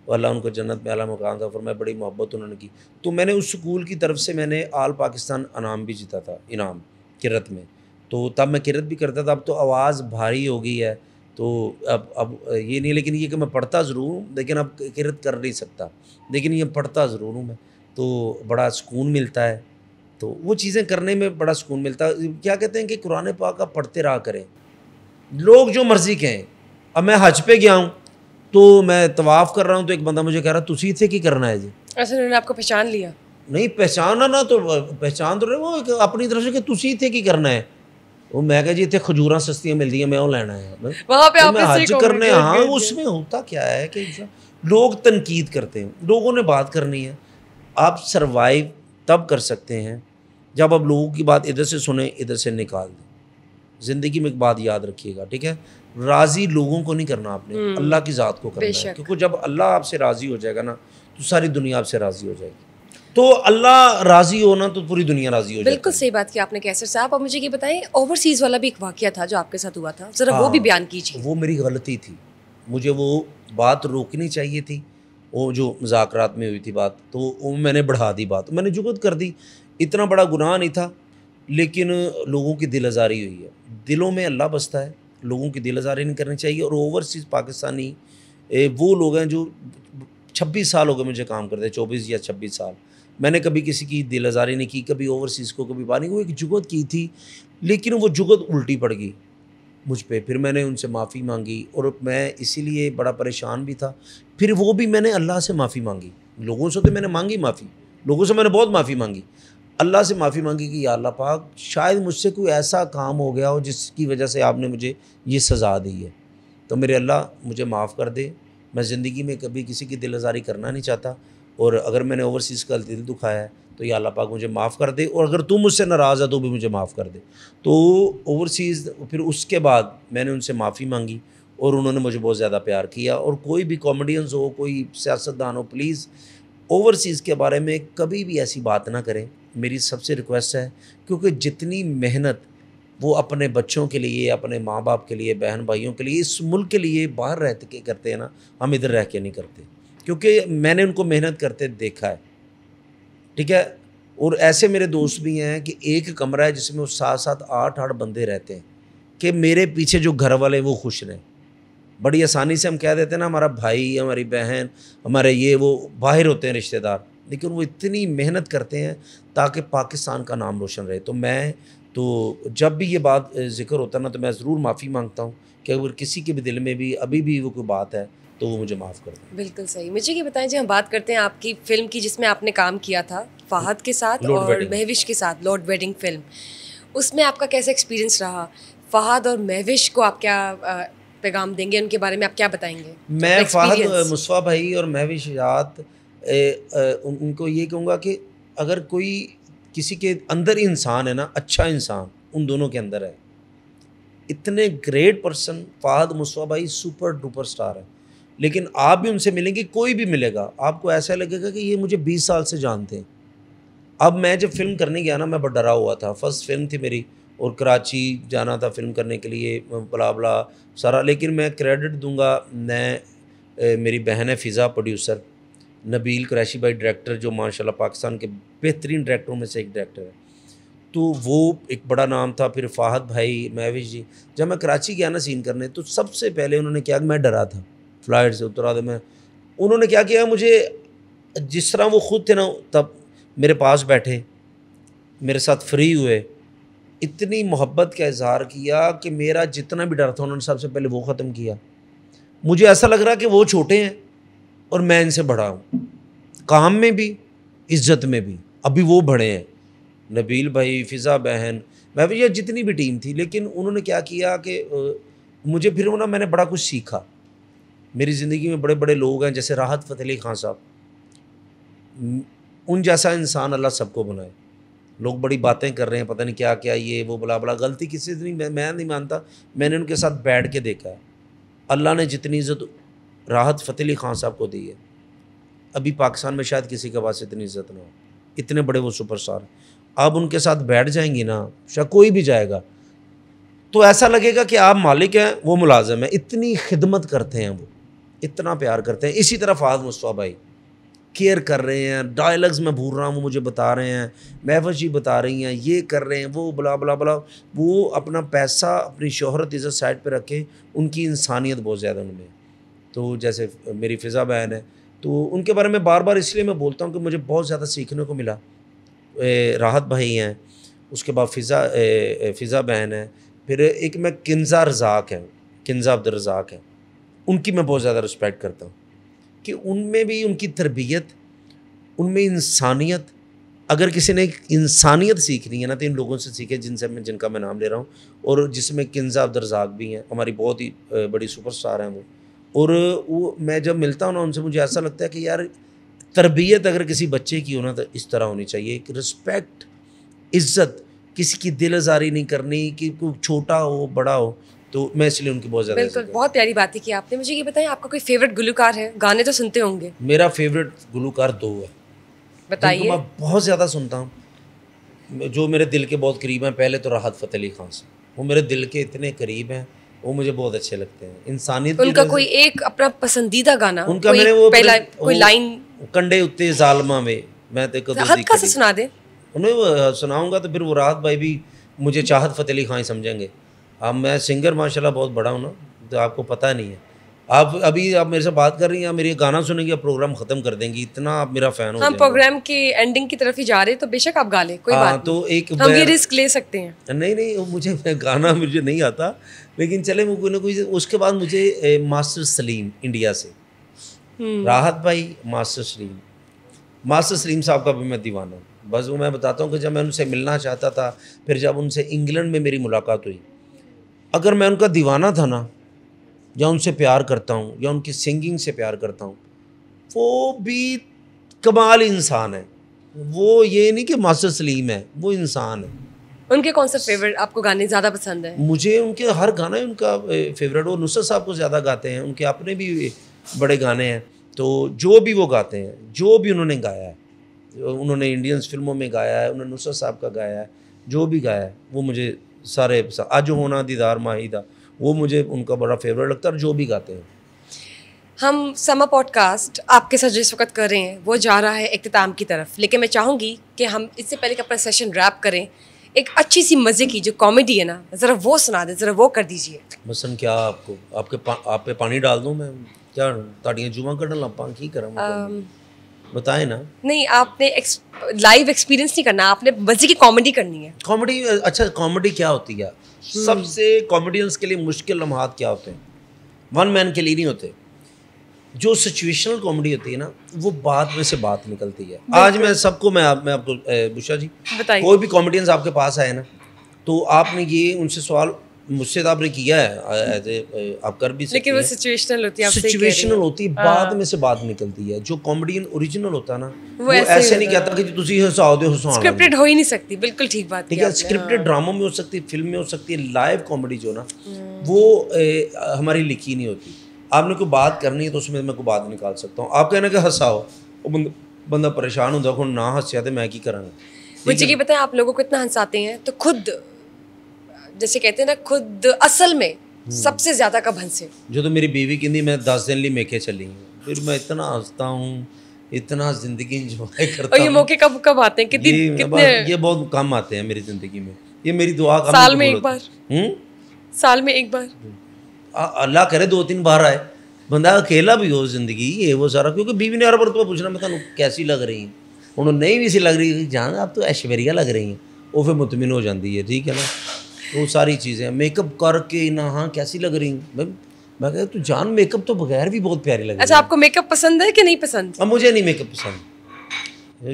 अल्लाह उनको जन्नत में आला मुकाम था, फरमाया बड़ी मोहब्बत उन्होंने की। तो मैंने उस स्कूल की तरफ से मैंने आल पाकिस्तान इनाम भी जीता था, इनाम किरत में। तो तब मैं किरत भी करता था। अब तो आवाज़ भारी हो गई है, तो अब ये नहीं, लेकिन ये कि मैं पढ़ता ज़रूर हूँ, लेकिन अब किरत कर नहीं सकता, लेकिन ये पढ़ता ज़रूर हूँ मैं। तो बड़ा सुकून मिलता है, तो वो चीज़ें करने में बड़ा सुकून मिलता है। क्या कहते हैं कि कुरान पाक का पढ़ते रहा करें, लोग जो मर्ज़ी कहें। अब मैं हज पे गया हूँ, तो मैं तवाफ़ कर रहा हूँ, तो एक बंदा मुझे कह रहा तुसी इत्थे की करना है जी। ऐसे उन्होंने आपको पहचान लिया? नहीं पहचाना ना, तो पहचान तो रहे, वो एक अपनी तरफ से कि तुसी इत्थे की करना है। वो मैं कहा जी इतने खजूर सस्तियाँ मिलती हैं, मैं वो लेना है वहाँ पे तो आप मैं इससे हज कहोगे, करने। good, हाँ, good, good. उसमें होता क्या है कि लोग तनकीद करते हैं, लोगों ने बात करनी है। आप सरवाइव तब कर सकते हैं जब आप लोगों की बात इधर से सुने इधर से निकाल दें। ज़िंदगी में एक बात याद रखिएगा, ठीक है, राज़ी लोगों को नहीं करना आपने, अल्लाह की ज़ात को करना है, क्योंकि जब अल्लाह आपसे राज़ी हो जाएगा ना तो सारी दुनिया आपसे राज़ी हो जाएगी। तो अल्लाह राज़ी होना तो पूरी दुनिया राज़ी हो जाएगी। बिल्कुल सही बात की आपने कैसर साहब। और मुझे ये बताएं, ओवरसीज़ वाला भी एक वाक़या था जो आपके साथ हुआ था, ज़रा वो भी बयान कीजिए। वो मेरी गलती थी, मुझे वो बात रोकनी चाहिए थी, वो जो मुज़ाकरात में हुई थी बात, तो वो मैंने बढ़ा दी बात, मैंने जुगत कर दी। इतना बड़ा गुनाह नहीं था, लेकिन लोगों की दिल आज़ारी हुई है। दिलों में अल्लाह बसता है, लोगों की दिल आज़ारी नहीं करनी चाहिए। और ओवरसीज़ पाकिस्तानी वो लोग हैं जो 26 साल हो गए मुझे काम करते, 24 या 26 साल, मैंने कभी किसी की दिल आज़ारी नहीं की, कभी ओवरसीज़ को कभी बानी। वो एक जुगत की थी, लेकिन वो जुगत उल्टी पड़ गई मुझ पे। फिर मैंने उनसे माफ़ी मांगी और मैं इसीलिए बड़ा परेशान भी था। फिर वो भी मैंने अल्लाह से माफ़ी मांगी, लोगों से तो मैंने मांगी माफ़ी, लोगों से मैंने बहुत माफ़ी मांगी, अल्लाह से माफ़ी मांगी कि या अल्लाह पाक, शायद मुझसे कोई ऐसा काम हो गया हो जिसकी वजह से आपने मुझे ये सज़ा दी है, तो मेरे अल्लाह मुझे माफ़ कर दे। मैं ज़िंदगी में कभी किसी की दिल आज़ारी करना नहीं चाहता, और अगर मैंने ओवरसीज़ का दिल दुखाया है तो या अल्लाह पाक मुझे माफ़ कर दे, और अगर तू मुझसे नाराज़ है तो भी मुझे माफ़ कर दे। तो ओवरसीज़, फिर उसके बाद मैंने उनसे माफ़ी मांगी और उन्होंने मुझे बहुत ज़्यादा प्यार किया। और कोई भी कॉमेडियंस हो, कोई सियासतदान हो, प्लीज़ ओवरसीज़ के बारे में कभी भी ऐसी बात ना करें, मेरी सबसे रिक्वेस्ट है। क्योंकि जितनी मेहनत वो अपने बच्चों के लिए, अपने माँ बाप के लिए, बहन भाइयों के लिए, इस मुल्क के लिए बाहर रह के करते हैं ना, हम इधर रह के नहीं करते, क्योंकि मैंने उनको मेहनत करते देखा है, ठीक है। और ऐसे मेरे दोस्त भी हैं कि एक कमरा है जिसमें वो 7-7, 8-8 बंदे रहते हैं, कि मेरे पीछे जो घर वाले वो खुश रहें। बड़ी आसानी से हम कह देते हैं ना, हमारा भाई, हमारी बहन, हमारे ये वो बाहर होते हैं रिश्तेदार, लेकिन वो इतनी मेहनत करते हैं ताकि पाकिस्तान का नाम रोशन रहे। तो जब भी ये बात ज़िक्र होता है ना, तो मैं ज़रूर माफ़ी मांगता हूँ कि अगर किसी के भी दिल में भी अभी भी वो कोई बात है तो वो मुझे माफ़ कर दें। बिल्कुल सही। मुझे ये बताएं, जी हम बात करते हैं आपकी फ़िल्म की जिसमें आपने काम किया था फ़ाहद के साथ लॉर्ड और वेडिंग। महविश के साथ, लॉर्ड वेडिंग फ़िल्म, उसमें आपका कैसा एक्सपीरियंस रहा? फ़ाहद और महविश को आप क्या पैगाम देंगे, उनके बारे में आप क्या बताएंगे? मैं फ़ाहद मुस्तफ़ा भाई और महविश याद उनको ये कहूँगा कि अगर कोई किसी के अंदर इंसान है ना, अच्छा इंसान उन दोनों के अंदर है। इतने ग्रेट पर्सन फ़ाहद मुस्तफ़ा भाई सुपर डुपर स्टार है, लेकिन आप भी उनसे मिलेंगे, कोई भी मिलेगा, आपको ऐसा लगेगा कि ये मुझे 20 साल से जानते हैं। अब मैं जब फ़िल्म करने गया ना, मैं बड़ा डरा हुआ था, फर्स्ट फ़िल्म थी मेरी, और कराची जाना था फ़िल्म करने के लिए, बला बला सारा। लेकिन मैं क्रेडिट दूंगा, मैं मेरी बहन है फ़िज़ा प्रोड्यूसर, नबील कुरैशी भाई डायरेक्टर, जो माशाल्लाह पाकिस्तान के बेहतरीन डायरेक्टरों में से एक डायरेक्टर है, तो वो एक बड़ा नाम था। फिर फ़ाहद भाई, महविश जी। जब मैं कराची गया ना सीन करने, तो सबसे पहले उन्होंने क्या, मैं डरा था, फ़्लाइट से उतरा था मैं, उन्होंने क्या किया, मुझे जिस तरह वो ख़ुद थे ना, तब मेरे पास बैठे, मेरे साथ फ्री हुए, इतनी मोहब्बत का इज़हार किया कि मेरा जितना भी डर था उन्होंने सबसे पहले वो ख़त्म किया। मुझे ऐसा लग रहा कि वो छोटे हैं और मैं इनसे बड़ा हूँ, काम में भी, इज़्ज़त में भी। अभी वो बड़े हैं, नबील भाई, फ़िज़ा बहन, मैं भी, ये जितनी भी टीम थी। लेकिन उन्होंने क्या किया कि मुझे फिर वो ना, मैंने बड़ा कुछ सीखा। मेरी ज़िंदगी में बड़े बड़े लोग हैं, जैसे राहत फ़तेह अली खान साहब, उन जैसा इंसान अल्लाह सबको बनाए। लोग बड़ी बातें कर रहे हैं, पता नहीं क्या क्या, ये वो बला बला, गलती किसी से नहीं, मैं नहीं मानता, मैंने उनके साथ बैठ के देखा है। अल्लाह ने जितनी इज़्ज़त राहत फ़तेह अली खान साहब को दी है, अभी पाकिस्तान में शायद किसी के पास इतनी इज़्ज़त ना हो, इतने बड़े वो सुपरस्टार। आप उनके साथ बैठ जाएंगी ना, शायद कोई भी जाएगा तो ऐसा लगेगा कि आप मालिक हैं, वो मुलाजिम है। इतनी खिदमत करते हैं वो, इतना प्यार करते हैं। इसी तरह फ़ाहद मुस्तफ़ा भाई केयर कर रहे हैं, डायलॉग्स मैं भूल रहा हूँ वो मुझे बता रहे हैं, महविश जी बता रही हैं, ये कर रहे हैं, वो बला बला बला। वो अपना पैसा, अपनी शोहरत, इज़्ज़त साइड पे रख के, उनकी इंसानियत बहुत ज़्यादा उनमें। तो जैसे मेरी फ़िज़ा बहन है, तो उनके बारे में बार बार इसलिए मैं बोलता हूँ कि मुझे बहुत ज़्यादा सीखने को मिला। राहत भाई हैं, उसके बाद फ़िज़ा बहन है, फिर एक मैं किन्ज़ा रज़ाक है, किन्ज़ा अब्दुल रज़ाक है, उनकी मैं बहुत ज़्यादा रिस्पेक्ट करता हूँ कि उनमें भी उनकी तरबियत, उनमें इंसानियत। अगर किसी ने इंसानियत सीखनी है ना, तो इन लोगों से सीखे जिनका मैं नाम ले रहा हूँ, और जिसमें किन्ज़ा अब्दुल रज़ाक भी हैं, हमारी बहुत ही बड़ी सुपरस्टार हैं वो। और वो मैं जब मिलता हूँ ना उनसे, मुझे ऐसा लगता है कि यार, तरबियत अगर किसी बच्चे की हो ना, तो इस तरह होनी चाहिए, एक रिस्पेक्ट, इज्जत, किसी की दिल आज़ारी नहीं करनी कि कोई छोटा हो बड़ा हो, तो मैं इसलिए उनकी बहुत ज़्यादा बिल्कुल, बहुत प्यारी बातें की आपने। मुझे ये बताइए, आपका कोई फेवरेट गुलकार है? गाने तो सुनते होंगे, मेरा फेवरेट गुलकार 2 है जिनको बताइए। मैं बहुत ज़्यादा सुनता हूँ, जो मेरे दिल के बहुत करीब हैं। पहले तो राहत फ़तेह अली खान से, वो मेरे दिल के इतने करीब हैं, वो मुझे बहुत अच्छे लगते हैं। इंसानियत की उनका वजह कोई से एक अपना पसंदीदा गाना, उनका कोई मैंने वो पहला वो कोई लाइन कंडे उत्ते ज़ालमा में मैं ते कदों दी हल्का सा खड़ी। सुना दे। उन्हें वो सुनाऊंगा तो फिर वो राहत भाई भी मुझे चाहत फ़तेह अली खान ही समझेंगे। अब मैं सिंगर माशाल्लाह बहुत बड़ा हूँ ना, तो आपको पता नहीं है। आप अभी आप मेरे से बात कर रही हैं, आप मेरी गाना सुनेंगी, आप प्रोग्राम ख़त्म कर देंगी, इतना आप मेरा फ़ैन हो हम जाएंगे। प्रोग्राम के एंडिंग की तरफ ही जा रहे हैं, तो बेशक आप गा लें, कोई हाँ, बात तो नहीं। एक हम ये मैं रिस्क ले सकते हैं। नहीं वो मुझे गाना मुझे नहीं आता, लेकिन चले वो कोई ना कोई। उसके बाद मुझे मास्टर सलीम इंडिया से, राहत भाई, मास्टर सलीम साहब का भी मैं दीवाना हूँ। बस वो मैं बताता हूँ कि जब मैं उनसे मिलना चाहता था, फिर जब उनसे इंग्लैंड में मेरी मुलाकात हुई, अगर मैं उनका दीवाना था ना, या उनसे प्यार करता हूँ या उनकी सिंगिंग से प्यार करता हूँ, वो भी कमाल इंसान है। वो ये नहीं कि मास्टर सलीम है, वो इंसान है। उनके कौन सा फेवरेट आपको गाने ज़्यादा पसंद है? मुझे उनके हर गाना ही उनका फेवरेट। वो नुसरत साहब को ज़्यादा गाते हैं, उनके अपने भी बड़े गाने हैं। तो जो भी वो गाते हैं, जो भी उन्होंने गाया है, उन्होंने इंडियंस फिल्मों में गाया है, उन्होंने नुसरत साहब का गाया है, जो भी गाया है वो मुझे सारे पसंद। आज होना दीदार माहिदा, वो मुझे उनका बड़ा फेवरेट लगता है। और जो भी गाते हैं। हम समा पॉडकास्ट आपके साथ जिस वक्त कर रहे हैं वो जा रहा है इख्तिताम की तरफ, लेकिन मैं चाहूँगी कि हम इससे पहले कि अपना सेशन रैप करें, एक अच्छी सी मज़े की जो कॉमेडी है ना, ज़रा वो सुना दे, ज़रा वो कर दीजिए। मसन क्या आपको आप पे पानी डाल दूँ मैं? क्या ताड़ियाँ जुआ कढ़न लपा की करा बताएं ना। नहीं, आपने लाइव एक्सपीरियंस नहीं करना, आपने मज़े की कॉमेडी करनी है। कॉमेडी, अच्छा कॉमेडी क्या होती है? सबसे कॉमेडियंस के लिए मुश्किल लम्हात क्या होते हैं? वन मैन के लिए नहीं होते। जो सिचुएशनल कॉमेडी होती है ना, वो बात में से बात निकलती है। आज मैं सबको मैं आपको बुशा जी, बताइए। कोई भी कॉमेडियंस आपके पास आए ना, तो आपने ये उनसे सवाल मुझसे तो आपने किया है, आप कर भी सकते हैं, लेकिन वो सिचुएशनल होती है, आप सही कह रही सिचुएशनल हैं। होती है, बाद में से बात निकलती है। जो कॉमेडियन ओरिजिनल होता है ना, वो ऐसे ऐसे ही नहीं होता कहता कि तुसी हसाओ दो हसाना। स्क्रिप्टेड हो ही नहीं सकती, बिल्कुल ठीक बात ठीक की है, आपने, स्क्रिप्टेड हाँ। ड्रामों में हो सकती है, फिल्म में हो सकती है। लाइव कॉमेडी जो ना, वो हमारी लिखी नहीं होती। आपने कोई बात करनी है तो उसमें मैं कोई बात निकाल सकता हूँ। आप कहना कि हंसाओ, वो बंदा परेशान होता है, ना हंसिया तो मैं की करांगा। मुझे ये बताएं, आप लोगों को इतना हंसाते हैं तो खुद, जैसे कहते हैं ना, खुद असल में सबसे ज्यादा कब हंसे? जो तो मेरी बीवी कहती मैं 10 दिन लिए मेके चली हूँ, फिर मैं इतना हंसता हूँ, इतना जिंदगी इंजॉय करता और ये हूँ। मौके कब कब आते हैं? कितने ये बहुत कम आते हैं मेरी जिंदगी में। ये मेरी दुआ कम साल में एक बार? साल में एक बार? अल्लाह करे 2-3 बार आए। बंदा अकेला भी हो जिंदगी, ये वो सारा, क्योंकि बीवी ने हर बार तो पूछना मैं तुम कैसी लग रही हैं, उन्होंने नहीं भी सी लग रही, जान आप तो ऐश्वर्या लग रही हैं, वो फिर मुतमिन हो जाती है। ठीक है ना, वो सारी चीज़ें मेकअप करके ना, हाँ कैसी लग रही हैं, मैं कहता तू जान मेकअप तो बगैर भी बहुत प्यारी लग रही है। अच्छा, आपको मेकअप पसंद है कि नहीं पसंद? अब मुझे नहीं मेकअप पसंद,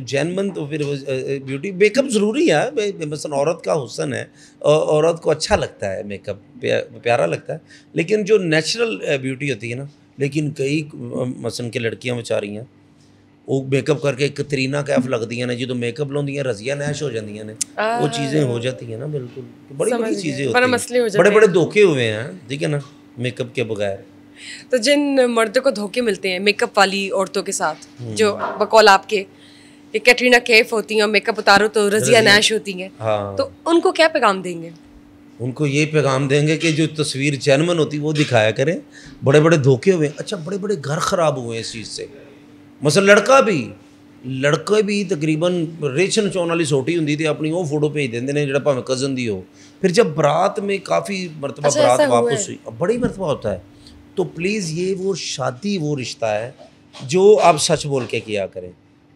जैनमन तो फिर ब्यूटी मेकअप ज़रूरी है। मसलन औरत का हुस्न है, औरत को अच्छा लगता है मेकअप, प्यारा लगता है, लेकिन जो नेचुरल ब्यूटी होती है ना, लेकिन कई मसलन के लड़कियां बेचारी हैं, वो मेकअप करके कतरीना कैफ लगती हैं ना, जो तो मेकअप लाउंदी हैं रजिया नैश हो जाती हैं, वो चीज़ें हो जाती हैं ना। बिल्कुल, बड़ी बड़ी चीज़ें होती हैं, बड़े बड़े धोखे हुए हैं, ठीक है ना, मेकअप के बगैर। तो जिन मर्दों को धोखे मिलते हैं मेकअप वाली औरतों के साथ, जो बकौल आपके ये कैटरीना कैफ होती हैं और मेकअप उतारो तो रजिया नैश होती हैं, हाँ, तो उनको क्या पैगाम देंगे? उनको ये पैगाम देंगे कि जो तस्वीर जेन्युइन होती है वो दिखाया करें। बड़े बड़े धोखे हुए, अच्छा बड़े बड़े घर ख़राब हुए हैं इस चीज़ से। मसलन लड़के भी तकरीबन रेशन चौन वाली सोटी होंगी थी, अपनी वो फोटो भेज देंगे ने जो भावें कज़न दी हो, फिर जब बरात में काफ़ी मरतबा अच्छा, बरात वापस हुई, बड़ी मरतबा होता है। तो प्लीज़ ये वो शादी वो रिश्ता है जो आप सच बोल के किया करें।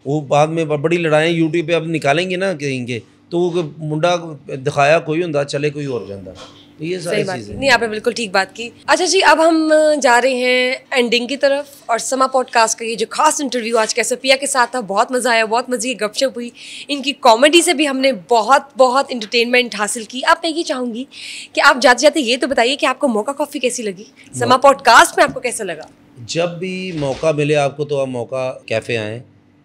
वो बाद में बड़ी लड़ाई यूट्यूब पे अब निकालेंगे ना कहेंगे, तो वो मुंडा दिखाया कोई होंदा, चले कोई और जाता। तो ये सारी चीज़ें नहीं, आपने बिल्कुल ठीक बात की। अच्छा जी, अब हम जा रहे हैं एंडिंग की तरफ, और समा पॉडकास्ट का ये जो खास इंटरव्यू आज कैसे पिया के साथ था, बहुत मज़ा आया, बहुत मज़े की गपशप हुई, इनकी कॉमेडी से भी हमने बहुत बहुत इंटरटेनमेंट हासिल की। अब मैं ये चाहूँगी कि आप जाते जाते ये तो बताइए कि आपको मौका कॉफ़ी कैसी लगी, समा पॉडकास्ट में आपको कैसा लगा? जब भी मौका मिले आपको तो आप मौका कैफ़े आएँ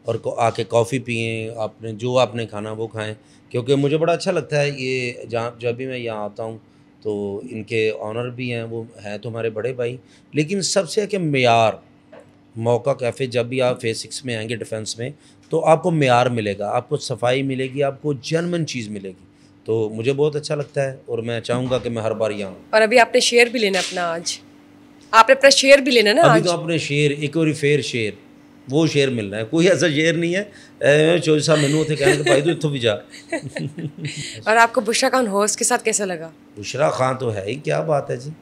और आके कॉफ़ी पिएं, आपने जो आपने खाना वो खाएं, क्योंकि मुझे बड़ा अच्छा लगता है ये जहाँ जब भी मैं यहाँ आता हूँ तो इनके ऑनर भी हैं, वो हैं तो हमारे बड़े भाई, लेकिन सबसे है कि मेयार मौका कैफ़े जब भी आप फेज़ 6 में आएंगे डिफेंस में तो आपको मेयार मिलेगा, आपको सफाई मिलेगी, आपको जेन्युइन चीज़ मिलेगी। तो मुझे बहुत अच्छा लगता है और मैं चाहूँगा कि मैं हर बार यहाँ आऊँ। और अभी आपने शेयर भी लेना अपना, आज आपने अपना शेयर भी लेना ना अभी आज। तो अपने शेर एक और फेर शेर वो शेर मिलना है, कोई ऐसा शेर नहीं है चौधरी साहब मैनू उसे कहने भाई तू इत्थों भी जा। और आपको बुशरा खान होस्ट के साथ कैसा लगा? बुशरा खान तो है ही, क्या बात है जी,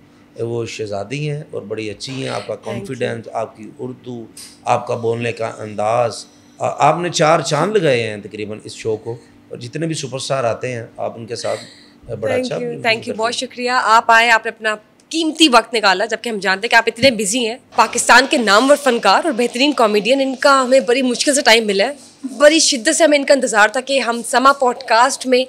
वो शहजादी हैं और बड़ी अच्छी हैं। आपका कॉन्फिडेंस, आपकी उर्दू, आपका बोलने का अंदाज़, आपने 4 चांद लगाए हैं तकरीबन इस शो को, और जितने भी सुपरस्टार आते हैं आप उनके साथ बड़ा अच्छा। थैंक यू, बहुत शुक्रिया। आप आए, आपने अपना कीमती वक्त निकाला, जबकि हम जानते हैं कि आप इतने बिजी हैं। पाकिस्तान के नामवर फनकार और बेहतरीन कॉमेडियन, इनका हमें बड़ी मुश्किल से टाइम मिला है, बड़ी शिद्दत से हमें इनका इंतज़ार था कि हम समा पॉडकास्ट में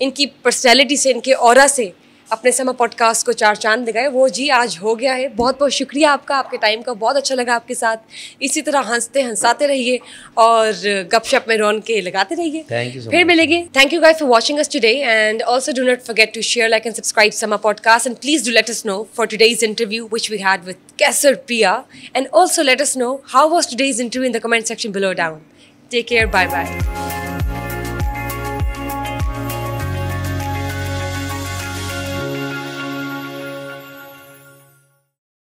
इनकी पर्सनैलिटी से, इनके ऑरा से अपने समा पॉडकास्ट को 4 चांद लगाए। वो जी आज हो गया है। बहुत बहुत शुक्रिया आपका, आपके टाइम का, बहुत अच्छा लगा आपके साथ। इसी तरह हंसते हंसाते रहिए और गपशप में रौनकें लगाते रहिए। थैंक यू, फिर मिलेंगे। Thank you guys for watching us today and also do not forget to share, like and subscribe Sama podcast and please do let us know for today's interview which we had with Kaisar Priya, and also let us know how was today's interview in the comment section below down. Take care, bye bye.